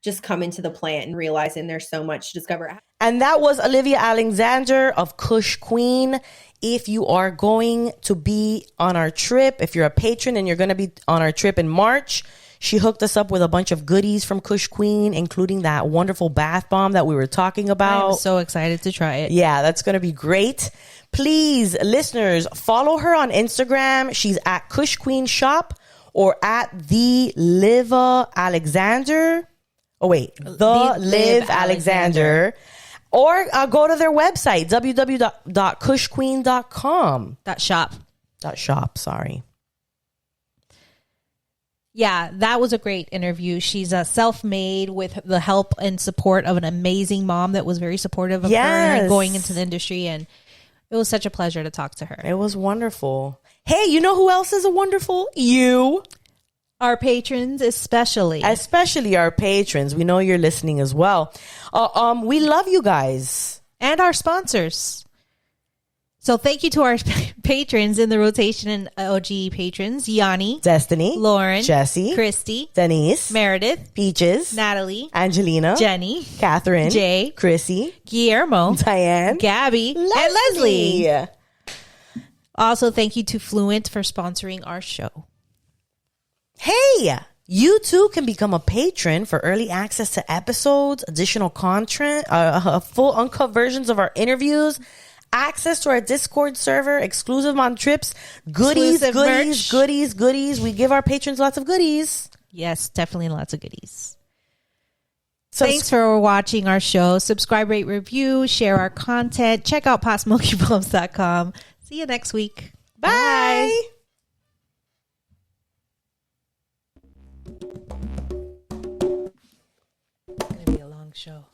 just come into the plant and realizing there's so much to discover. And that was Olivia Alexander of Kush Queen. If you are going to be on our trip, if you're a patron and you're going to be on our trip in March, she hooked us up with a bunch of goodies from Kush Queen, including that wonderful bath bomb that we were talking about. I'm so excited to try it. Yeah, that's going to be great. Please, listeners, follow her on Instagram. She's at Kush Queen Shop or at the Liv Alexander. Oh, wait. The Liv Alexander. Or go to their website, www.kushqueen.com. Shop. Shop, sorry. Yeah, that was a great interview. She's self-made with the help and support of an amazing mom that was very supportive of her and going into the industry. And it was such a pleasure to talk to her. It was wonderful. Hey, you know who else is a wonderful? You. Our patrons, especially our patrons. We know you're listening as well. We love you guys. And our sponsors. So thank you to our patrons in the rotation and OG patrons: Yanni, Destiny, Lauren, Jesse, Christy, Denise, Meredith, Peaches, Natalie, Angelina, Jenny, Catherine, Jay, Chrissy, Guillermo, Diane, Gabby, Leslie. and Leslie. Also, thank you to Fluent for sponsoring our show. Hey, you too can become a patron for early access to episodes, additional content, full uncut versions of our interviews, access to our Discord server, exclusive on trips, goodies. We give our patrons lots of goodies. Yes, definitely lots of goodies. So thanks for watching our show. Subscribe, rate, review, share our content. Check out PotSmokyBumps.com. See you next week. Bye. Gonna be a long show.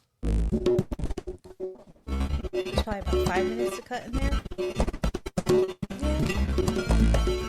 There's probably about 5 minutes to cut in there. Yeah.